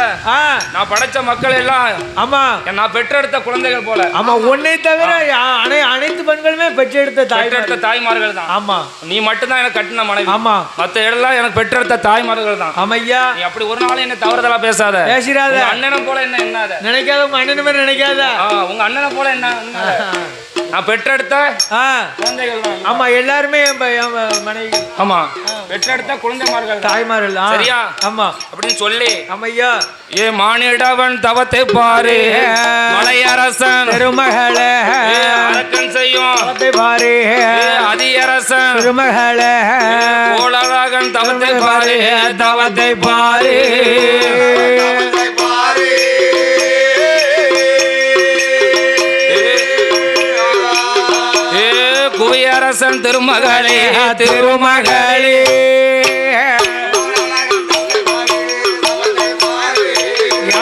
நான் படைச்ச மக்கள் எல்லாம் நான் பெற்றெடுத்த குழந்தைகள் போல. ஆமா உன்னை தவிர அனைத்து பெண்களுமே பெற்றெடுத்த தாய்மார்கள் தான். ஆமா நீ மட்டும் தான் எனக்கு கட்டின மனைவி. ஆமா மத்த எல்லாம் எனக்கு பெற்றெடுத்த தாய்மார்கள் தான். ஆமையா. நீ அப்படி ஒரு நாள் என்ன தவறுதலா பேசாத. அண்ணனை போல என்ன நினைக்காத. உங்க அண்ணன் மாதிரி நினைக்காத. உங்க அண்ணனை போல என்ன நான் பெற்றெடுத்த குழந்தைகள் தான். ஆமா எல்லாருமே மனைவி. ஆமா பெற்றெடுத்த குழந்தைமார்கள் தாய்மார்கள். சரியா? ஆமா அப்படின்னு சொல்லி ஆமையா. ஏ மானிடவன் தவத்தை பாரு மலையரசன் திருமகளே அரக்கன் செய்யும் தவத்தை பாரு அதியரசன் திருமகளே கோளராகன் தவத்தை பாரு குவியரசன் திருமகளே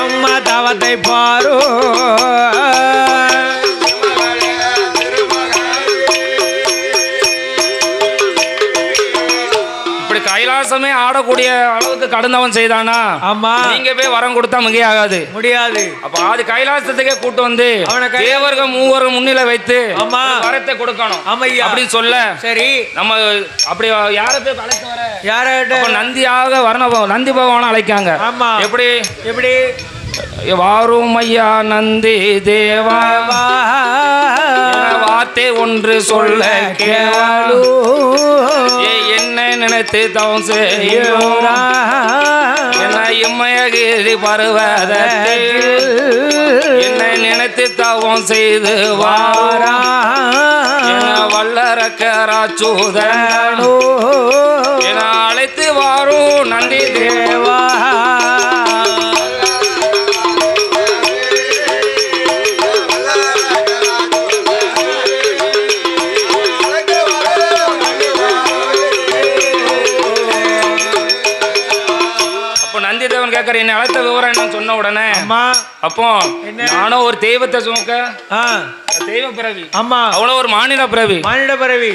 அம்மா தவத்தை பாரு. இப்படி கைலாசமே ஆடக்கூடிய அளவுக்கு கடந்தவன் செய்தானா? ஆமா. நீங்க போய் வரம் கொடுத்தா மிக ஆகாது, முடியாது. அப்ப அது கைலாசத்துக்கே கூட்டு வந்து தேவர்கள் மூவர்கள் முன்னிலை வைத்து வரத்தை கொடுக்கணும் அப்படின்னு சொல்ல. சரி நம்ம அப்படி யார போய் அழைக்க வர நந்தியாக நந்தி பகவான அழைக்காங்க. எப்படி வாரும் ஐயா நந்தி தேவா வார்த்தை ஒன்று சொல்ல கேவாலு என்ன நினைத்து தவம் செய்யோரா என்ன இம்மயகிரி பருவதத்தில் என்ன நினைத்து தவம் செய்து வாரா என வல்லரக்கராச்சூதனோ என அழைத்து வாரும் நந்தி தேவா. என்ன அழைத்த விவரம் என்ன சொன்ன உடனே அப்போ நானும் ஒரு தெய்வத்தை சுமக்க தெய்வ பிறவி. ஆமா அவ்வளவு ஒரு மாநில பிறவி.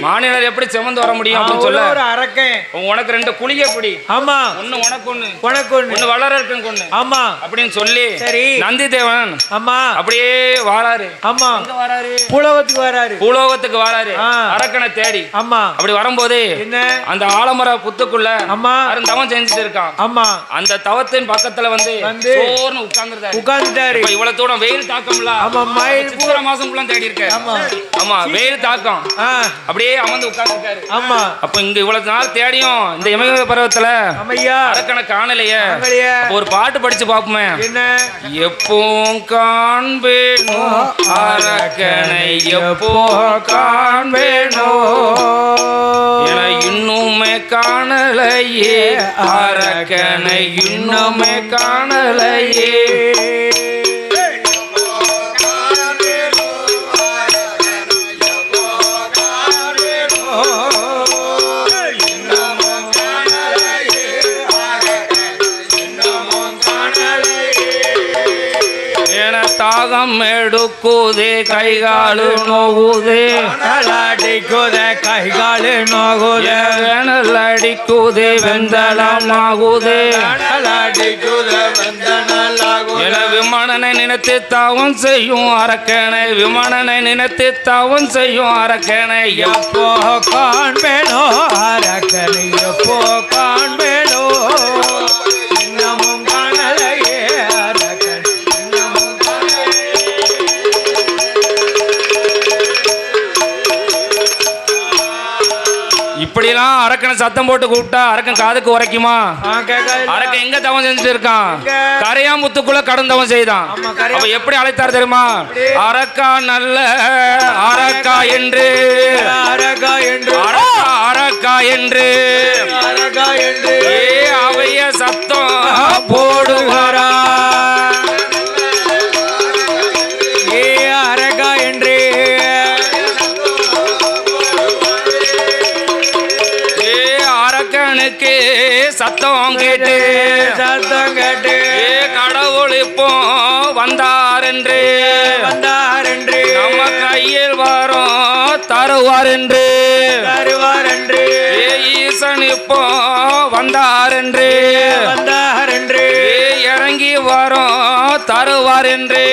மாநிலர் எப்படி சுமந்து வர முடியும் அப்படின்னு சொல்ல ஒரு அரக்கன் உனக்கு 2 குளிகை பிடி. ஆமா ஒண்ணு உனக்கு ஒண்ணு வளரருக்கு ஒண்ணு. ஆமா அப்படின்னு சொல்லி சரி நந்தி தேவன் அப்படியே வாராரு. ஆமா எங்க வாராரு? பூலோகத்துக்கு வாராரு அரக்கனை தேடி. ஆமா அப்படி வரும்போது என்ன அந்த ஆலமர புத்துக்குள்ள தவம் செஞ்சுட்டு இருக்கான். ஆமா அந்த தவத்தின் பக்கத்துல வந்து சோர்னு உட்கார்ந்துட்டாரு. இவ்வளவு தூரம் வெயில் தாக்கம்ல. சித்திரை மாசம் தேடி இருக்க. ஆமா வெயில் தாக்கம் அப்படியே அமர்ந்து உட்கார்ந்துருக்காரு. ஆமா அப்ப இங்க இவ்வளவு நாள் தேடியும் இந்த இமய பருவத்துல அரக்கனை காணலையே. ஒரு பாட்டு படிச்சு பாப்போமே. என்ன எப்போ காண்பேனோ அரக்கனை எப்போ காண்பேனோ என இன்னுமே காணலையே அரக்கனை இன்னுமே காணலையே. என தாகம் எடுக்குதே கைகாலு நோகுதே அடிக்குதே கைகாலு நோகுதே வேணல் அடிக்குதே வெந்தளமாகுதே அடிக்குதே வெந்தனலாகுதே என விமானனை நினைத்து தாவம் செய்யும் அரக்கனை விமானனை நினைத்து தாவம் செய்யும் அரக்கனை எப்போ காண்பேனோ அரக்கனை எப்போ காண்பேனோ இன்னமும் காணலையே அரக்கன் இன்னமும் இப்படிலாம் அரக்கனை சத்தம் போட்டு கூப்பிட்டா அரக்கன் காதுக்கு உரைக்குமா? அரக்கன் எங்க தவம் செஞ்சுட்டு இருக்கான்? கரையாமுத்துக்குள்ள கடும் தவம் செய்தான். அப்ப எப்படி அழைத்தார் தெரியுமா? அரக்கா நல்ல அரக்கா என்று அரக்கா என்று அரக்கா அரக்கா என்று அரக்கா என்று ஏ அவைய சத்தம் போடுவாரா ஏ அரக்கா என்று ஏ அரக்கனுக்கு சத்தம் கேட்டு சத்தம் கேட்டு ஏ கடவுள் இப்போ வந்தார் என்று வந்தார் என்று நம்ம கையில் வரும் தருவார் என்று தருவார் என்று ஏ ஈசன் இப்போ வந்தார் என்று வந்தார் என்று ஏ இறங்கி வரும் தருவார் என்று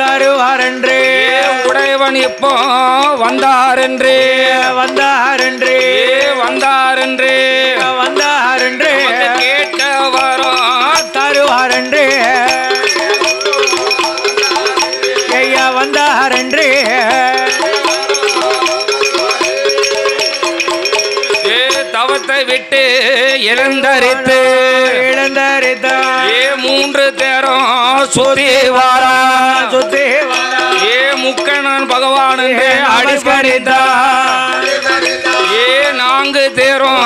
தருவார் என்று ஏ உடையவன் இப்போ வந்தார் என்று வந்தார் என்று ஏ வந்தார் என்று வந்தார் என்று கேட்க வரும் தருவார் என்று ஐயா வந்தார் என்று ஏ தவத்தை விட்டு இழந்தரித்து இழந்தரித்த ஏ 3 தேரம் சுத்தி வாரா சுத்தி ஏ முக்கணன் பகவான் அடிப்படித்தா ஏ 4 தேரம்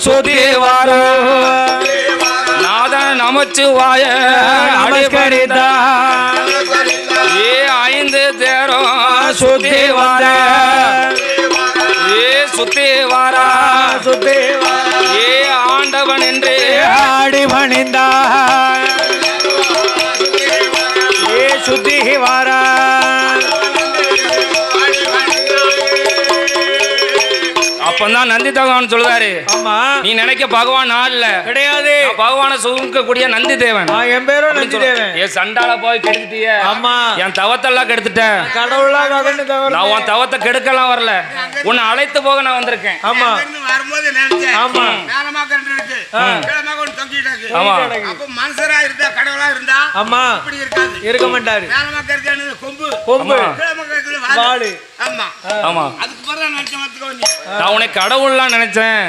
சுத்தி வாரா நாதன் நமச்சிவாய அடிப்படித்தா ஏ 5 தேரம் சுத்தி வாரா ஏ சுத்தி வாரா சுத்தி ஏ ஆண்டவன் என்று ஆடி பணிந்தார் ஏ சுத்தி வாரா அப்பதான் நந்தி பகவான் சொல்லுவாரு ஆமா நீ நினைக்க பகவான் நான் இல்ல கிடையாது பகவானை சுமக்கக்கூடிய நந்தி தேவன் என் பேரும் நந்தி தேவன் ஏ சண்டால போய் கெடுத்துட்டிய ஆமா என் தவத்தெல்லாம் கெடுத்துட்டேன் கடவுளா ககன்னு தவறு நான் உன் தவத்தை கெடுக்கலாம் வரல உன்னை அழைத்து போக நான் வந்திருக்கேன் ஆமா வரும்போது நினைச்சேன் ஆமா மேலமா கண்டு இருக்கு கீழமா கொண்டு தொங்கிட்டு இருக்கு ஆமா அப்ப மனுஷரா இருந்தா கடவுளா இருந்தா ஆமா இப்படி இருக்காது இருக்க மாட்டாரு மேலமா கருக்கானது கொம்பு கொம்பு கீழமா கருக்குது வாளு ஆமா ஆமா அதுக்கு பிறகு நினைச்ச மத்துக்கு வந்து நான் உன்னை கடவுள்லாம் நினைச்சேன்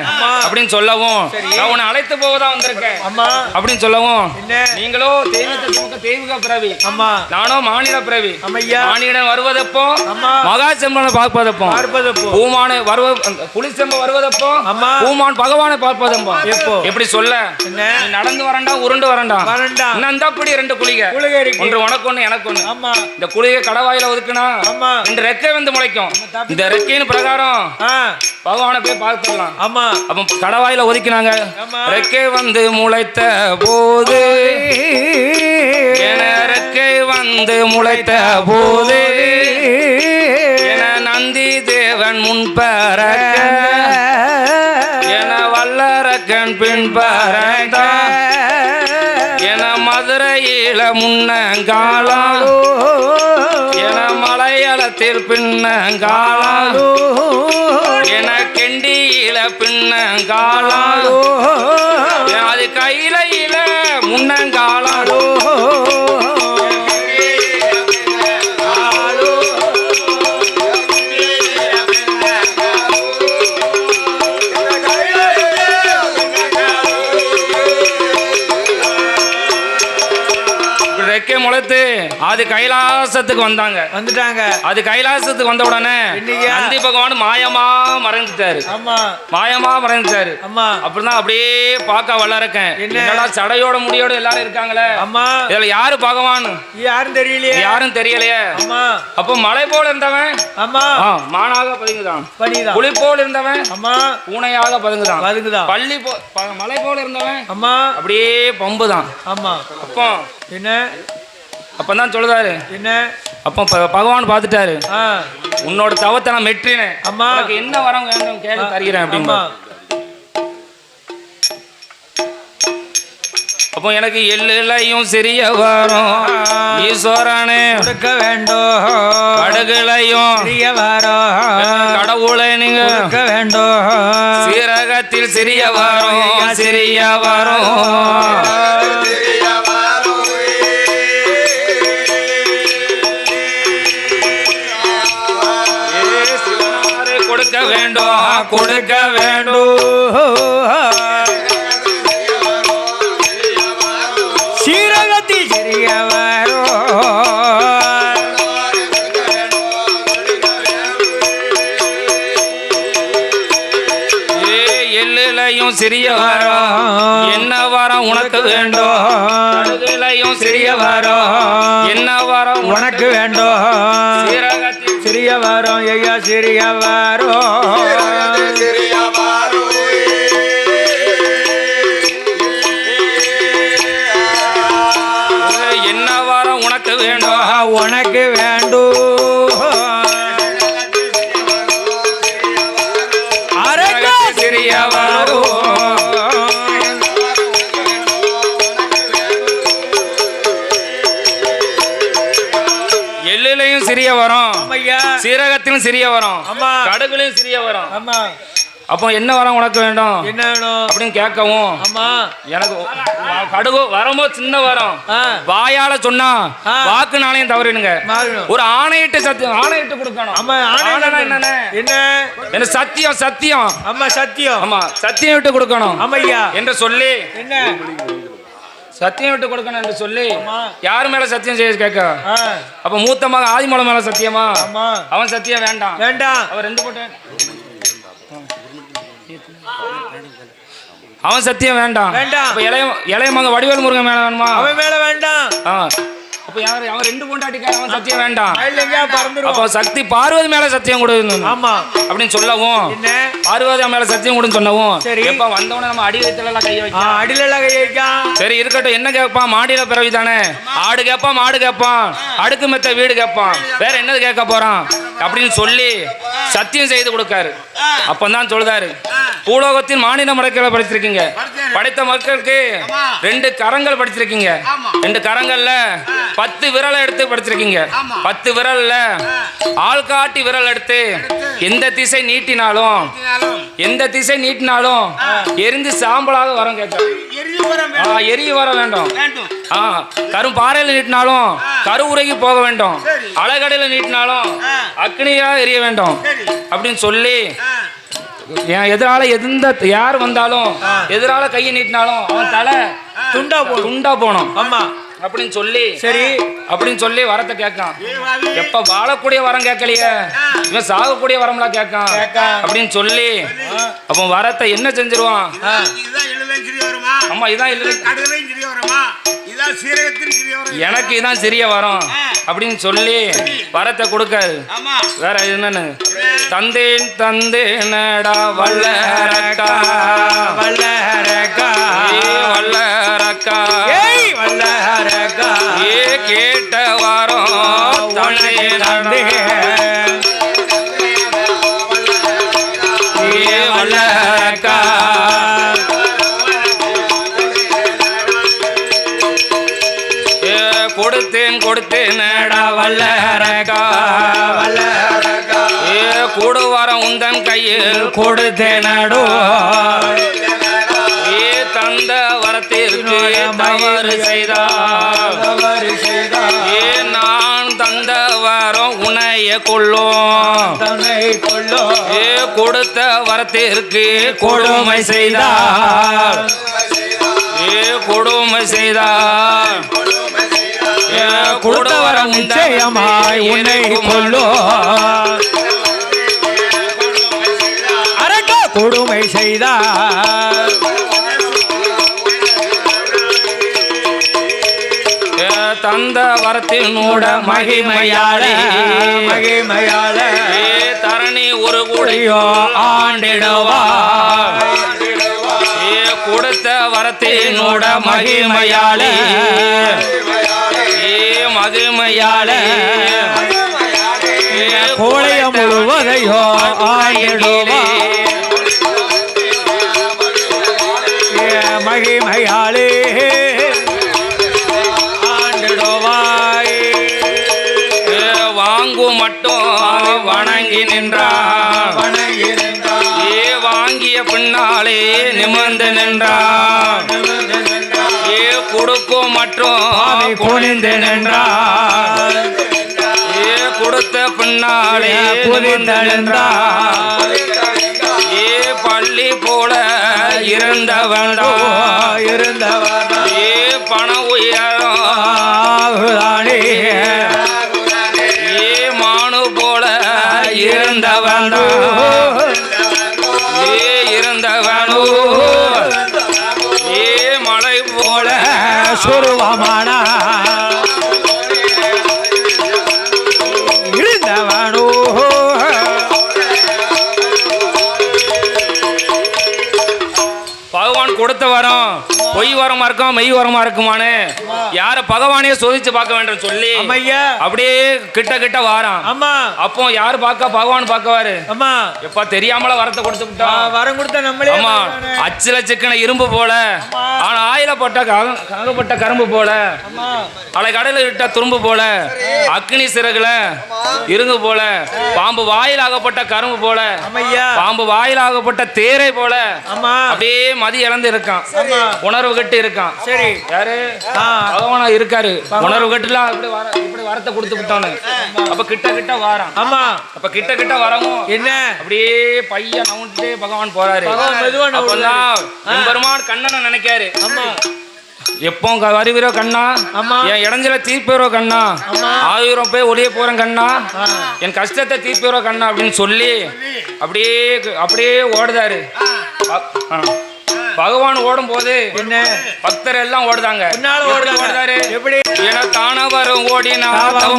அப்படின்னு சொல்லவும் நான் உன்னை அழைத்து போக தான் வந்திருக்கேன் ஆமா அப்படின்னு சொல்லவும் என்ன நீங்களோ தெய்வத்தை சுமக்க தெய்வீக பிறவி ஆமா நானோ மானிட பிறவி அம்மையா மானிடன் வருவதப்போ ஆமா மகா செம்பனை பார்ப்பதப்போ பார்ப்பதப்போ பூமானை புலிசெம்ப வருவதப்போ ஆமா பூமான் பகவானை பார்ப்பதப்போ எப்போ எப்படி சொல்ல என்ன நீ நடந்து வரண்டா உருண்டு வரண்டா வரண்டா நந்தப்படி 2 குளிகை குளிகை இருக்கு ஒன்று உனக்கு ஒண்ணு எனக்கு ஒண்ணு ஆமா இந்த குளிகை கடவாயில ஒதுக்குனா ஆமா 2 ரெக்கை வந்து முளைக்கும் இந்த ரெக்கையின் பிரகாரம் பகவானை போய் பார்த்துடலாம் ஆமா அப்ப கடவாயில ஒதுக்கினாங்க ஆமா. ரெக்கை வந்து முளைத்த போது என ரெக்கை வந்து முளைத்த போது என நந்தி தேவன் முன்பறக்க என வல்லரக்கன் பின்பறந்த என மதுரையில முன்னங்காலம் என மலையாளத்தில் பின்னங்காலம் என கெண்டியில பின்னங்காலம் அது கையில முன்னங்காலம் ரெக்கை முளைத்து அது கைலாசத்துக்கு வந்துட்டாங்க அது கைலாசத்துக்கு வந்த உடனே நந்தி பகவான் மாயமா மறைஞ்சிட்டாரு அப்படிதான் அப்படியே பார்க்க வளர்க்கேன் என்னடா சடையோட முடியோட எல்லாரும் இருக்காங்களே இதுல யாரு பகவான் யாரும் தெரியலையே அப்ப மலை போல இருந்தவன் மானாக பதுங்குதான் புலி போல இருந்தவன் பூனையாக பதுங்குதான் பள்ளி மலை போல இருந்தவன் அப்படியே பம்புதான் அப்போ என்ன அப்பதான் சொல்லுதாரு என்ன அப்போ பகவான் பார்த்துட்டாரு ஆ உன்னோட தவத்தை நான் மெற்றினேன் அம்மா. உனக்கு என்ன வரம் வேண்டும் கேட்டு தருகிறேன் அப்படின்னு அம்மா அப்போ எனக்கு எள்ளையும் சிறிய வரும் ஈஸ்வரனே கொடுக்க வேண்டும் கடுகுலையும் சிறிய வரம் கடவுளை நீங்க கொடுக்க வேண்டும் சீரகத்தில் சிறிய வரும் சிறிய வரும் கொடுக்க வேண்டும் கொடுக்க வேண்டும் சீரகத்தி சிறிய வரம் எள்ளையும் சிறிய வரம் என்ன வரம் உனக்கு வேண்டும் கடுகுலையும் சிறிய வரம் என்ன வரம் உனக்கு வேண்டும் சீரகத்தில் சிறிய வரம் ஐயா சிறிய வரம் என்ன வரம் உனக்கு வேண்டும் உனக்கு வேண்டும் அரங்க சிறிய வரம் எள்ளிலையும் சிறிய வரம் ஐயா சீரகத்திலும் சிறிய வரம் அம்மா. கடுகுலையும் சிறிய வரம் அம்மா அப்போ என்ன வரம் உனக்கு வேண்டும் என்ன வேணும் அப்படின்னு கேட்கவும் அம்மா எனக்கு கடுகு வரும்போது சின்ன வரம் ஆ. வாயால சொன்னா ஆ. வாக்கு நாணயம் தவறிடுங்க மாறணும். ஒரு ஆணையிட்டு சத்தியம் ஆணையிட்டு கொடுக்கணும் அம்மா ஆணைனா என்னன்னு என்ன என்ன சத்தியம் சத்தியம் அம்மா சத்தியம் ஆமா சத்தியம் விட்டு கொடுக்கணும் அம்மையா என்று சொல்லி என்ன சத்தியம் விட்டு கொடுக்கணும் என்று சொல்லி அம்மா. யார் மேல சத்தியம் செய்ய கேட்க ஆ, அப்ப மூத்த மகன் ஆதிமூலம் மேல சத்தியமா அம்மா அவன் சத்தியம் வேண்டாம் வேண்டாம் அவன் ரெண்டு போட்டு அவன் சத்தியம் வேண்டாம் வேண்டாம். அப்ப இளைய மகன் வடிவேல் முருகன் மேல வேணுமா அவன் மேல வேண்டாம் ஆ. அப்ப யாரு அவன் ரெண்டு பொண்டாட்டிக்கார அவன் சத்தியம் வேண்டாம் இல்லைங்க பறந்துரும் அப்போ சக்தி பார்வதி மேல சத்தியம் கொடுக்கணும் ஆமா அப்படின்னு சொல்லவும் என்ன பார்வதி மேல சத்தியம் கொடுன்னு சொன்னவும் சரி. எப்ப வந்தவன நம்ம அடி வயித்துல எல்லாம் கை வைக்கலாம் அடியில கை வைக்கான் சரி இருக்கட்டும் என்ன கேட்பான் மாடியில பிறவி தானே ஆடு கேட்பான் மாடு கேட்பான் அடுக்கு மெத்த வீடு கேட்பான் வேற என்னது கேட்க போறான் அப்படின்னு சொல்லி சத்தியம் செய்து கொடுக்காரு அப்பதான் சொல்றாரு பூலோகத்தின் மாநில மடக்களை படிச்சிருக்கீங்க படைத்த மக்களுக்கு ரெண்டு கரங்கள் படிச்சிருக்கீங்க ரெண்டு கரங்கள்ல 10 விரலை எடுத்து படிச்சிருக்கீங்க 10 விரல்ல ஆள்காட்டி விரல் எடுத்து எந்த திசை நீட்டினாலும் எரிந்து சாம்பலாக வரம் கேட்க எரிய வர வேண்டும் கரும் பாறையில நீட்டினாலும் கரு உருகி போக வேண்டும் அலகடையில நீட்டினாலும் அக்னியா எரிய வேண்டும் அப்படின்னு சொல்லி என் எதிரால யார் வந்தாலும் எதிரால கையை நீட்டினாலும் அவன் தலை துண்டா போனோம் ஆமா அப்படின்னு சொல்லி சரி அப்படின்னு சொல்லி வரத்தை கேட்கான் எப்ப வாழக்கூடிய வரம் கேட்கலையே இவன் சாகக்கூடிய வரம்லாம் கேட்கான் அப்படின்னு சொல்லி அப்போ வரத்தை என்ன செஞ்சிருவான் ஆமா இதான் எனக்கு இதான் சிறிய வரம் அப்படின்னு சொல்லி வரத்தை கொடுக்காது வேற என்னன்னு தந்தேனடா வல்லரக்கா வல்லரக்கா வல்லரக்கா வல்லரக்கா கேட்ட வரம் தந்தை தந்தே வல்லரக்கா கொடுத்தேனடா வல்லரக்கா வல்லரக்கா கூடு வரம் உந்தன் கையில் கொடுத்தேனடோ தந்த வரத்திற்கு தவறு செய்தார் நான் தந்த வரம் உனைய கொள்ளும் கொடுத்த வரத்திற்கு கொடுமை செய்தார் கொடுமை செய்தார் கொடுத்த வரம் நிச்சயமாய் உன்னை கொள்ளும் அரக்கா கொடுமை செய்தார் தந்த வரத்தினோட மகிமையாளே தரணி ஒரு கூடையோ ஆண்டிடுவா கொடுத்த வரத்தினோட மகிமையாளே மகிமையாலே கோழைய முழுவதையோ ஆயிடுவா மகிமையாலே ஆண்டிடுவாய் வாங்கும் மட்டும் வணங்கி நின்றார் வாங்கிய பின்னாலே நிமிர்ந்து நின்றார் கொடுக்கும் மற்றும் குனிந்து நின்றார் கொடுத்த பின்னாலே குனிந்து நின்றார் பள்ளி போல இருந்தவண்டா பண உயரானே மானு போல இருந்தவண்டா இருந்தவனோ மலை போல சுருவமானா இருந்தவனோ பகவான் கொடுத்த வரம் பொய் வரமா இருக்கும் மெய் வரமா இருக்குமானு யார பகவானே சோதிச்சு பார்க்க வேண்டும் சொல்லி அப்படியே கிட்ட கிட்ட வாரான். ஆமா அப்போ யாரு பார்க்க பகவான் பார்க்கவாரு. ஆமா எப்ப தெரியாமல வரத்தை கொடுத்து விட்டான். வரம் கொடுத்த நம்மளே. ஆமா அச்சில சிக்கன இரும்பு போல ஆனா ஆயில போட்ட காகப்பட்ட கரும்பு போல அலை கடல விட்ட துரும்பு போல அக்னி சிறகுல இருங்கு போல பாம்பு வாயிலாகப்பட்ட கரும்பு போல பாம்பு வாயிலாகப்பட்ட தேரை போல அப்படியே மதி இழந்து இருக்கான். உணர்வு கட்டு இருக்கான். சரி யாரு பகவானா இருக்காரு. உணர்வு கட்டுல இப்படி வரத்தை கொடுத்து விட்டானு. அப்ப கிட்ட கிட்ட வாரான். ஆமா அப்ப கிட்ட கிட்ட வரவும் என்ன அப்படியே பையன் நவுண்டு பகவான் போறாரு. பெருமான் கண்ணனை நினைக்காரு. எப்போ வருகிறோ கண்ணா என் இடைஞ்சல தீர்ப்பேரோ கண்ணா 1000 போய் ஒளிய போறேன் கண்ணா என் கஷ்டத்தை தீர்ப்பேரோ கண்ணா அப்படின்னு சொல்லி அப்படியே அப்படியே ஓடுதாரு. பகவான் ஓடும் போது என்ன பக்தர் எல்லாம் ஓடுதாங்க. ஓடுதாரு எப்படி ஏன்னா தானா வரும் ஓடினா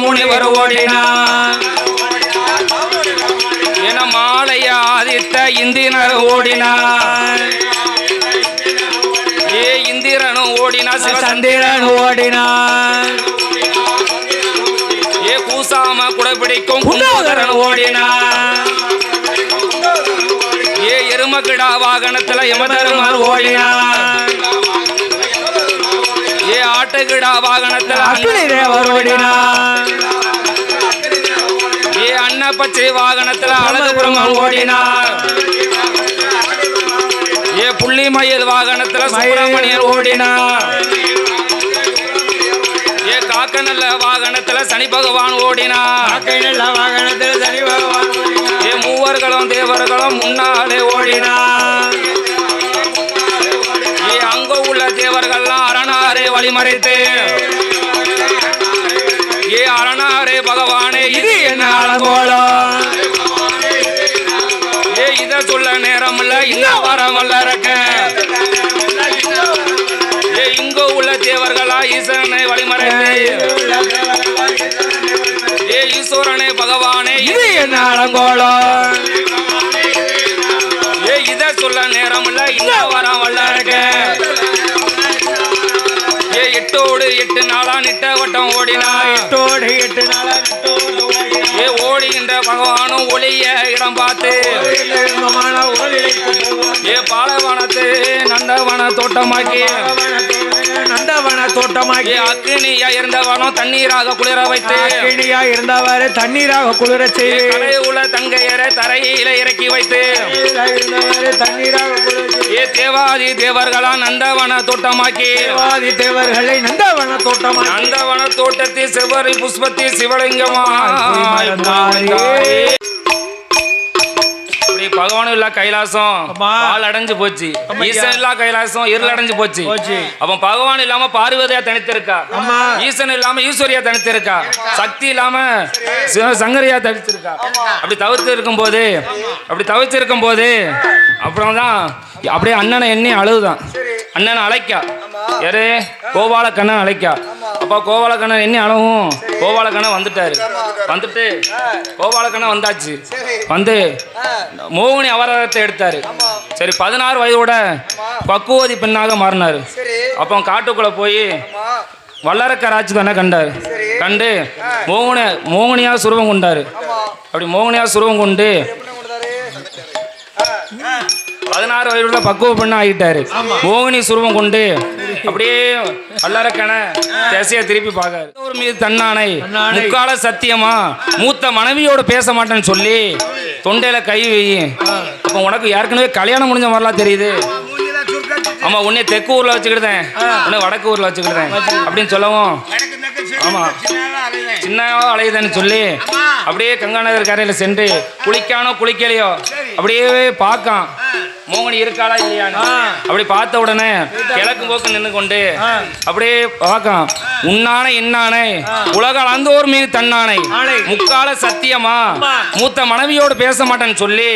முனி வரும் ஓடினா ஏன்னா மாலையா ஆதித்த இந்திரர் ஓடினா இந்திரனும் ஓடினா சிவசந்திரன் ஓடினா கூசாம குடைபிடிக்கும் குண்டோதரன் ஓடினா எருமகிடா வாகனத்துல யமதர்மர் ஓடினா ஆட்டுகிடா வாகனத்துல அக்னி தேவர் ஓடினா அன்னப்பச்சை வாகனத்துல அழகு பிரம்மன் ஓடினா புள்ளி மயில் வாகனத்துல சுப்பிரமணியர் ஓடினா காக்க நல்ல வாகனத்துல சனி பகவான் ஓடினா வாகனத்துல சனி பகவான் மூவர்களும் தேவர்களும் முன்னாலே ஓடினா அங்க உள்ள தேவர்கள்லாம் அரணாரே வழிமறைத்து அரணாரே பகவானே இது என்ன அழகோலம் இத சொல்ல நேரம் இல்ல இல்ல வரமல்ல இருக்க இங்க உள்ள தேவர்களா ஈசனை வழிமறைத்து ஈஸ்வரனே பகவானே இது என்ன அலங்கோலம் இத சொல்ல நேரம் இல்ல இல்ல வரமல்ல இருக்க 8 8 நாளா நிட்ட வட்டம் ஓடினா 8 8 நாளா ஓடுகின்ற பகவானும் ஒளிய இடம் பார்த்து பாலவனத்து நந்தவன தோட்டமாக்கி அக்னியா இருந்தவனும் தண்ணீராக குளிர வைத்து அக்னியா இருந்தவர் தண்ணீராக குளிர செய்து உள்ள தங்கையரை தரையில இறக்கி வைத்து தண்ணீராக தேவாதி தேவர்களா நந்தவன தோட்டமாக்கி தேவாதி தேவர்களை நந்தவன தோட்டமாக்கி நந்தவன தோட்டத்தில் சிவரி புஷ்பத்தில் சிவலிங்கமா பகவான் இல்ல கைலாசம் பால் அடைஞ்சு போச்சு. ஈசன் இல்ல கைலாசம் இருள் அடைஞ்சு போச்சு. அப்ப பகவான் இல்லாம பார்வதியா தனித்திருக்கா. ஈசன் இல்லாம ஈஸ்வரியா தனித்திருக்கா. சக்தி இல்லாம சங்கரியா தனித்திருக்கா. அப்படி தவிர்த்து இருக்கும் போது அப்புறம் தான் அப்படியே அண்ணனை எண்ணி அழுதுதான். அண்ணனை அழைக்கா யாரு கோபாலக்கண்ணன் அழைக்கா. அப்ப கோபாலக்கண்ணன் எண்ணி அழகும். கோபாலக்கண்ணன் வந்துட்டு கோபாலக்கண்ணன் வந்தாச்சு. வந்து மோகினி அவதாரத்தை எடுத்தாரு. சரி 16 வயதோட பக்குவதி பெண்ணாக மாறினாரு. அப்போ காட்டுக்குள்ள போய் வல்லரக்கராட்சி தானே கண்டார். கண்டு மோகனியா சுருவம் கொண்டாரு. அப்படி மோகனியா சுருவம் கொண்டு 16 வயதுல பக்குவ பெண்ணா ஆகிட்டாரு. மோகினி சுருவம் கொண்டு அப்படியே வல்லரக்கன திசைய திருப்பி பார்க்காரு. ஒரு மீது தன்னானை முக்கால சத்தியமா மூத்த மனைவியோட பேச மாட்டேன்னு சொல்லி தொண்டையில கை வை. அப்ப உனக்கு ஏற்கனவே கல்யாணம் முடிஞ்ச மாதிரிலாம் தெரியுது. மூஞ்சில சுருக்கா ஆமா, உன்னை தெற்கு ஊர்ல வச்சுக்கிட்டேன், உன்னை வடக்கு ஊர்ல வச்சுக்கிட்டேன் அப்படின்னு சொல்லவும் ஆமா சின்ன அலையுதுன்னு சொல்லி அப்படியே கங்காநகர் கரையில சென்று குளிக்கானோ குளிக்கலையோ அப்படியே பார்க்கான் மோகினி இருக்காளா இல்லையான்னு. அப்படி பார்த்த உடனே கிழக்கு போக்கு நின்று கொண்டு அப்படியே பார்க்கான். உன்னானே என்னானே உலக அளந்தோர் மீது தன்னானை முக்கால சத்தியமா மூத்த மனைவியோடு பேச மாட்டேன்னு சொல்லி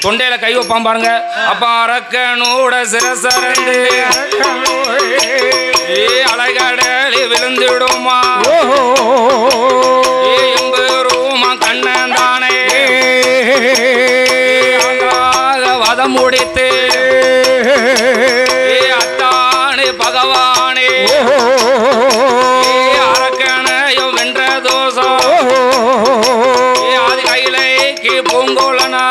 தொண்டையில கை வைப்பான் பாருங்க. அப்ப அரக்கனோட சிரசரந்து அலைகடலி விழுந்துடுமா எம்பெருமா கண்ணன் தானே வதம் முடித்து அத்தானே பகவானே அரக்கனையும் வென்ற தோசம் அது கையிலைக்கு பூங்கோலனா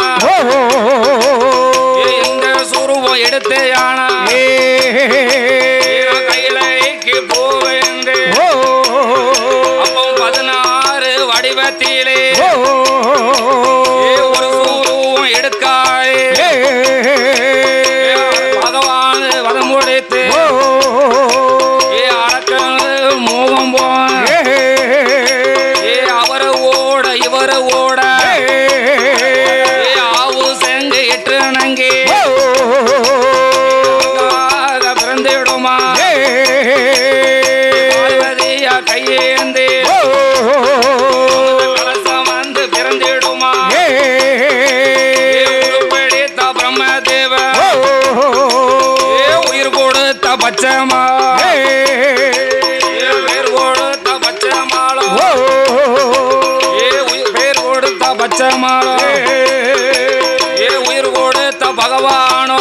இந்த சுருவம் எடுத்து யானா கையிலைக்கு போவேந்து அப்போ 16 வடிவத்திலே ஒரு சுருவம் எடுக்காயே பகவான் வதம் முடித்து அரக்க மோகம் போன அவரை ஓட இவரை ஓட ஆவு செங்கு எட்டு நங்கி பிறந்திடுமா பார்வதியா கையேந்து கலசம் வந்து பிறந்திடுமா பிடித்த பிரம்மதேவ உயிர் கொடுத்த பச்சைமா பேர் கொடுத்த பச்சைமாளோ பேர் கொடுத்த பச்சைமாளோ உயிர் கொடுத்த பகவானோ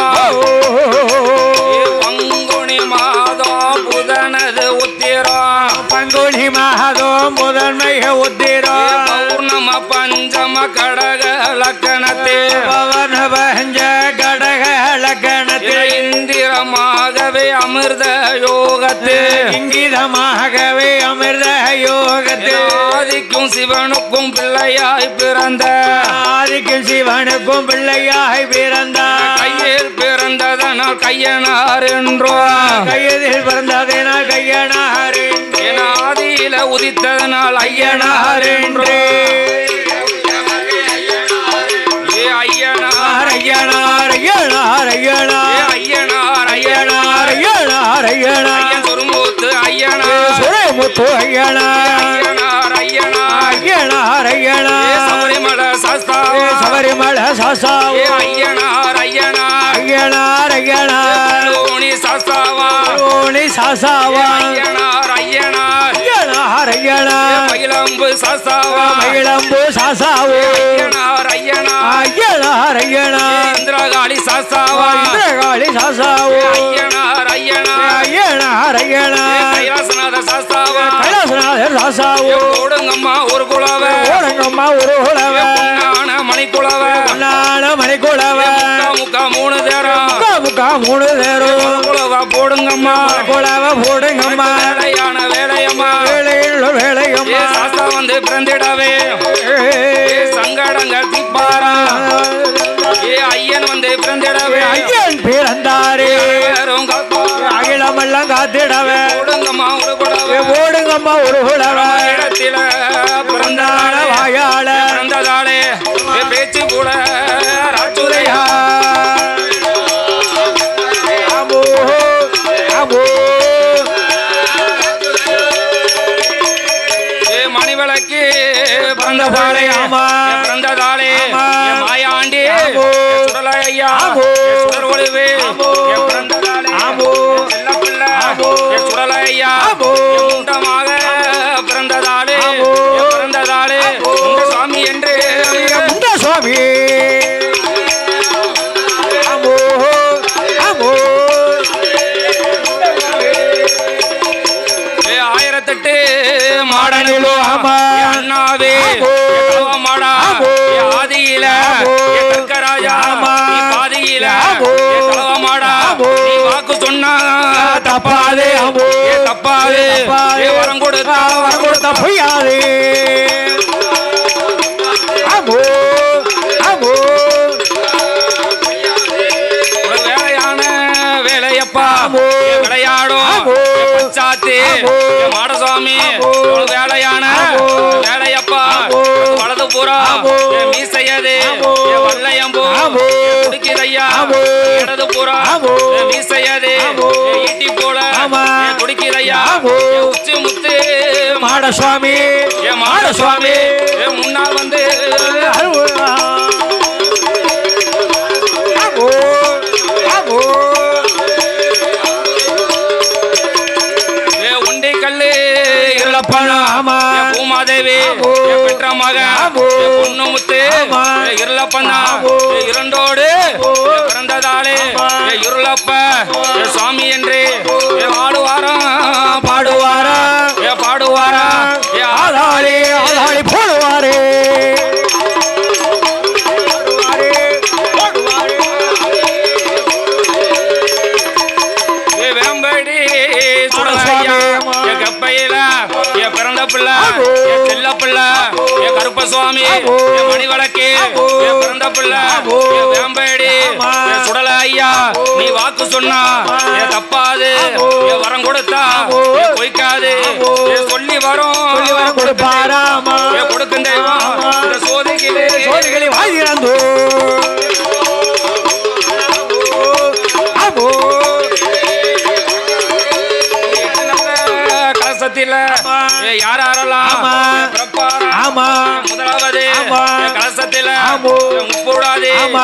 பங்குனி மாதம் புதனது உத்திரம் பங்குனி மாதம் முதன்மைய உத்திரம் பௌர்ணம பஞ்சம கடக லக்கணத்தே பவன பஞ்ச கடக லக்கணத்தில் இந்திரமாகவே அமிர்த யோகத்தே இங்கிதமாகவே அமிர்த யோகத்தில் ஆதிக்கும் சிவனுக்கும் பிள்ளையாய் பிறந்த ஆதிக்கும் சிவனுக்கும் பிள்ளையாய் பிறந்தார் கையில் பிறந்ததனால் கையனார் என்றோ கையதில் பிறந்ததனால் கையனார் என் ஆதியில உதித்ததனால் ஐயனார் என்றோ ஐயனார் ஐயனார் ஐயனார் ஐயனார் ஐயனார் ஐயனார் ஐயனார் ஐயனார் ஐயன் சொரும்பூத்து ஐயனார் சுரமுத்து ஐயனார் ஐயனார் ஐயனார் ஐயனார் ஐயனார் சபரிமலை சாஸ்தாவா சபரிமலை சாஸ்தாவா ஐயனார் ஐயனார் ஐயனார் ஐயனார் லோனி சாஸ்தாவா லோனி சாஸ்தாவா ஐயனார் ஐயனார் ஐயனார் ஐயனார் மயிலம்பு சாஸ்தாவா மயிலம்பு சாஸ்தாவோ ஐயனார் ஐயனார் ஐயனார் ஐயனார் இந்திரகாளி சாஸ்தாவா இந்திரகாளி சாஸ்தாவோ ஐயனார் ஐயனார் ஐயனார் ஐயனார் கைலாசநாத சாஸ்தாவா கைலாசநாதர் சாஸ்தாவோ ஓடுங்கம்மா ஒரு குலவ ஓடங்கம்மா ஒரு குலவ பொன்னான மணிக்குலவ பொன்னான மணிக்குலவ முக்கா 3 தேரம் முக்கா 3 தேரம் குலவ போடுங்கம்மா குலவ போடுங்கம்மா வேலையான வேலையம்மா வேலையுள்ள வேலையம்மா சாஸ்தா வந்து பிறந்திடவே சங்கடங்கள் திப்பாரா ஐயன் வந்து பிறந்திடவே ஐயன் பிறந்தாரே அகிலமெல்லாம் காத்திடவே ஓடுங்கம்மா ஒரு குலவ ஓடுங்கம்மா ஒரு குலவ இடத்தில பிறந்தான வாயால பிறந்ததாலே பேச்சு கூட ராச்சுதையா அமோ அமோ மணிவிளக்கு பிறந்ததாலே ஆமா பிறந்ததாலே மாயாண்டி சுடலை ஐயா ஆமோ. சுடர் ஒளிவு பிறந்ததாலே ஆமோ. செல்ல பிள்ளை ஆமோ. சுடலை ஐயா ஆமோ. முண்டமாக பிறந்ததாலே பிறந்ததாலே உங்க சுவாமி என்று முண்ட சுவாமி அமோ அமோ ராஜா ஆமா. நீ பாதியில ஆமோ. தலவமாடா ஆமோ. நீ வாக்கு சொன்னா தப்பாதே ஆமோ. தப்பாது வரம் கொடுத்தா வரம் கொடுத்தா பொய்யாதே ஆமோ ஆமோ ஒரு வேலையான வேலையப்பா ஆமோ. விளையாடும் ஆமோ. பச்சாத்தி ஆமோ. மாடசாமி ஆமோ. ஒரு வேலையான ஆமோ. வேலையப்பா ஆமோ. வலது பூரா ஆமோ. மீசையது ஆமோ. வல்லையம்பு ஆமோ. குடிக்குதையா ஆமோ. இடது பூரா ஆமோ. மீசையது ஆமோ. ஈட்டி போல ஆமா. குடிக்குதையா ஆமோ. உச்சி முத்து மாடசுவாமி மாடசுவாமி முன்னால் வந்து ஆமோ ஆமோ உண்டி கல்லு இருளப்பணம் ஆமா பூமாதேவி ஆமோ. பெற்ற மக ஆமோ. பொண்ணு முத்து ஆமா. இருளப்பண்ணா ஆமோ. இரண்டோடு பிறந்ததாலே இருளப்ப சுவாமி என்று ஆடுவாரம் பாடுவாரா பாடுவாரா ஆதாளி ஆதாளி போடுவாரே வேம்படி சுடலையா கப்பையில பிறந்த பிள்ளை செல்ல பிள்ளை கருப்ப சுவாமி மணிவழக்கு பிறந்த பிள்ளை வேம்படி சுடல ஐயா நீ வாக்கு சொன்னா தப்பாது வரம் கொடுத்தா பொய்க்காது சொல்லி வரும் கொடுப்பாராமா கொடுக்கும் தெய்வம் இந்த சோதிகளே சோதிகளை வாய்கிறந்தோ ஆமோ கலசத்தில யார் யாரெல்லாம் ஆமா. பிறப்பாரா? ஆமா முதலாவது ஆமா. கலசத்தில ஆமோ. முப்பூடாது ஆமா.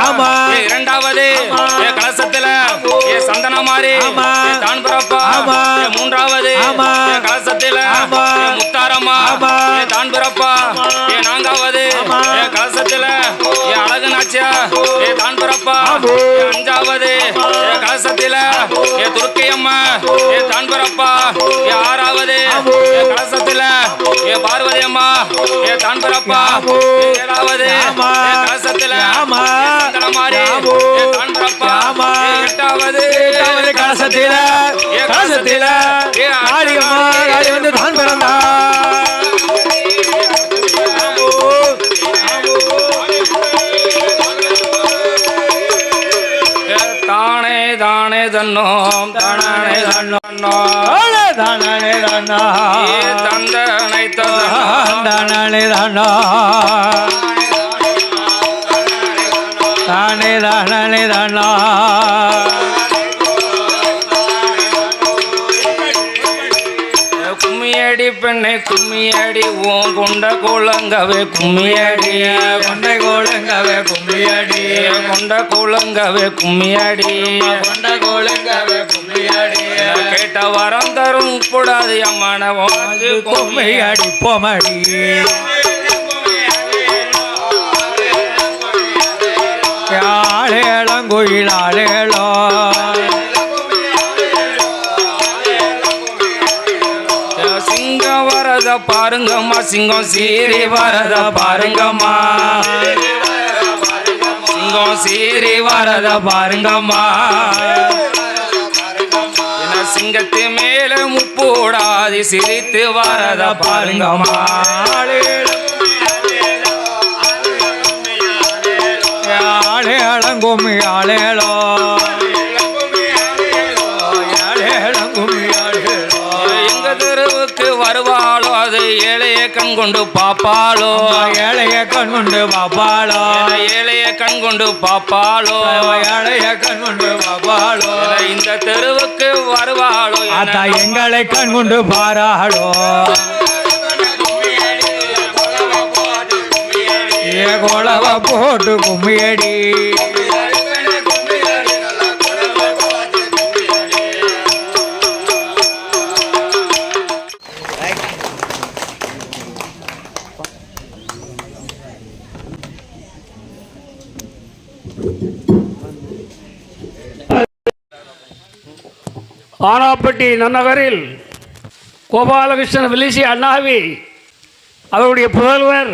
ஆமா. இரண்டாவது கலசத்தில சந்தன மாறி ஆமா. தான் பிறப்பா ஆமா. மூன்றாவது ஆமா. கலசத்தில ஆமா. முத்தாரம்மா ஆமா. தான் பிறப்பா நான்காவது ஆமா. கலசத்தில அழகு நாச்சியா தான் பிறப்பா ஆமோ. அஞ்சாவது கலசத்தில துர்க்கையம்மா தான் பிறப்பா ஆறாவது ஆமோ. கலசத்தில பார்வதி அம்மா தான் பிறப்பா ஆமோ. ஏழாவது ஆமா. கலசத்தில ஆமா. சந்தனமாரி ஆமோ. தான் பிறப்பா ஆமா. எட்டாவது கலசத்தில கலசத்தில காளியம்மா காளி வந்து தான் பிறந்தா தானே தானே தன்னோம் தானே தன்னோ தானே தானா தந்தனை தானே தானா தானே தானே தானா கும்மியடி பெண்ணை கும்மியடி ஓம் கொண்ட கோலங்கவே கும்மியடி கொண்டை கோலங்கவே கும்மியடி கொண்ட கோலங்கவே கும்மியடி கொண்ட கோலங்கவே கும்மியடி கேட்ட வரம் தரும் கூடாது அம்மனவம் கும்மி அடிப்போமடி ஆளேளங்குயில் ஆளேளோ சிங்கம் வரத பாருங்கம்மா சிங்கம் சீரி வரத பாருங்கம்மா சிங்கம் சீரி வரத பாருங்கம்மா சிங்கத்து மேல முப்பூடாதி சிரித்து வரத பாருங்கம்மா ஆளேளங்கும்மி ஆளேளோ எங்க தெருவுக்கு வருவாளோ அது ஏழைய கண் கொண்டு பாப்பாளோ ஏழைய கண் கொண்டு பாப்பாளோ ஏழைய கண் கொண்டு பாப்பாளோ ஏழைய கண் கொண்டு பாப்பாளோ இந்த தெருவுக்கு வருவாளோ அத்தா எங்களை கண் கொண்டு பாராளோ கோலவ போட்டு கும்மியடி ஆனாப்பட்டி நன்னகரில் கோபாலகிருஷ்ணன் விலிசி அண்ணாவி அவருடைய புதல்வர்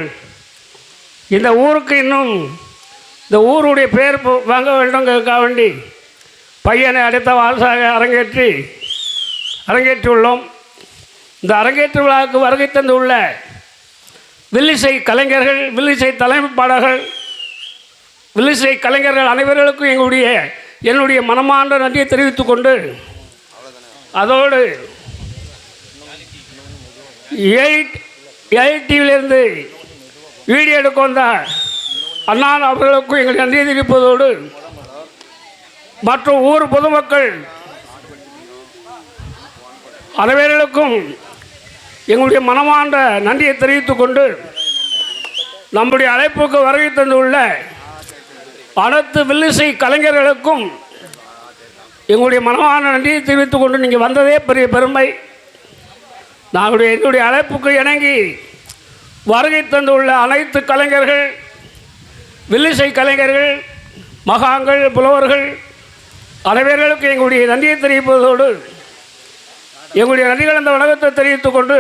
இந்த ஊருக்கு இன்னும் இந்த ஊருடைய பேர் வாங்க வேண்டும்ங்கிறதுக்காக வேண்டி பையனை அடுத்த வாரசாக அரங்கேற்றியுள்ளோம். இந்த அரங்கேற்று விழாவுக்கு வருகை தந்துள்ள வில்லிசை கலைஞர்கள், வில்லிசை தலைமைப்பாளர்கள், வில்லிசை கலைஞர்கள் அனைவர்களுக்கும் என்னுடைய மனமார்ந்த நன்றியை தெரிவித்துக் கொண்டு, அதோடு டிவியிலிருந்து வீடியோ எடுக்க வந்த அண்ணா அவர்களுக்கும் எங்கள் நன்றியை தெரிவிப்பதோடு, மற்றும் ஊர் பொதுமக்கள் அனைவர்களுக்கும் எங்களுடைய மனமார்ந்த நன்றியை தெரிவித்துக் கொண்டு, நம்முடைய அழைப்புக்கு வருகை தந்துள்ள அனைத்து வில்லிசை கலைஞர்களுக்கும் எங்களுடைய மனமார்ந்த நன்றியை தெரிவித்துக் கொண்டு, நீங்கள் வந்ததே பெரிய பெருமை. என்னுடைய அழைப்புக்கு இணங்கி வருகை தந்துள்ள அனைத்து கலைஞர்கள், வில்லிசை கலைஞர்கள், மகான்கள், புலவர்கள் அனைவர்களுக்கு எங்களுடைய நன்றியை தெரிவிப்பதோடு, எங்களுடைய நன்றி கலந்த வணக்கத்தை தெரிவித்துக் கொண்டு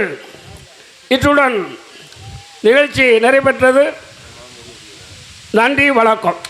இத்துடன் நிகழ்ச்சி நிறைவேற்றது. நன்றி, வணக்கம்.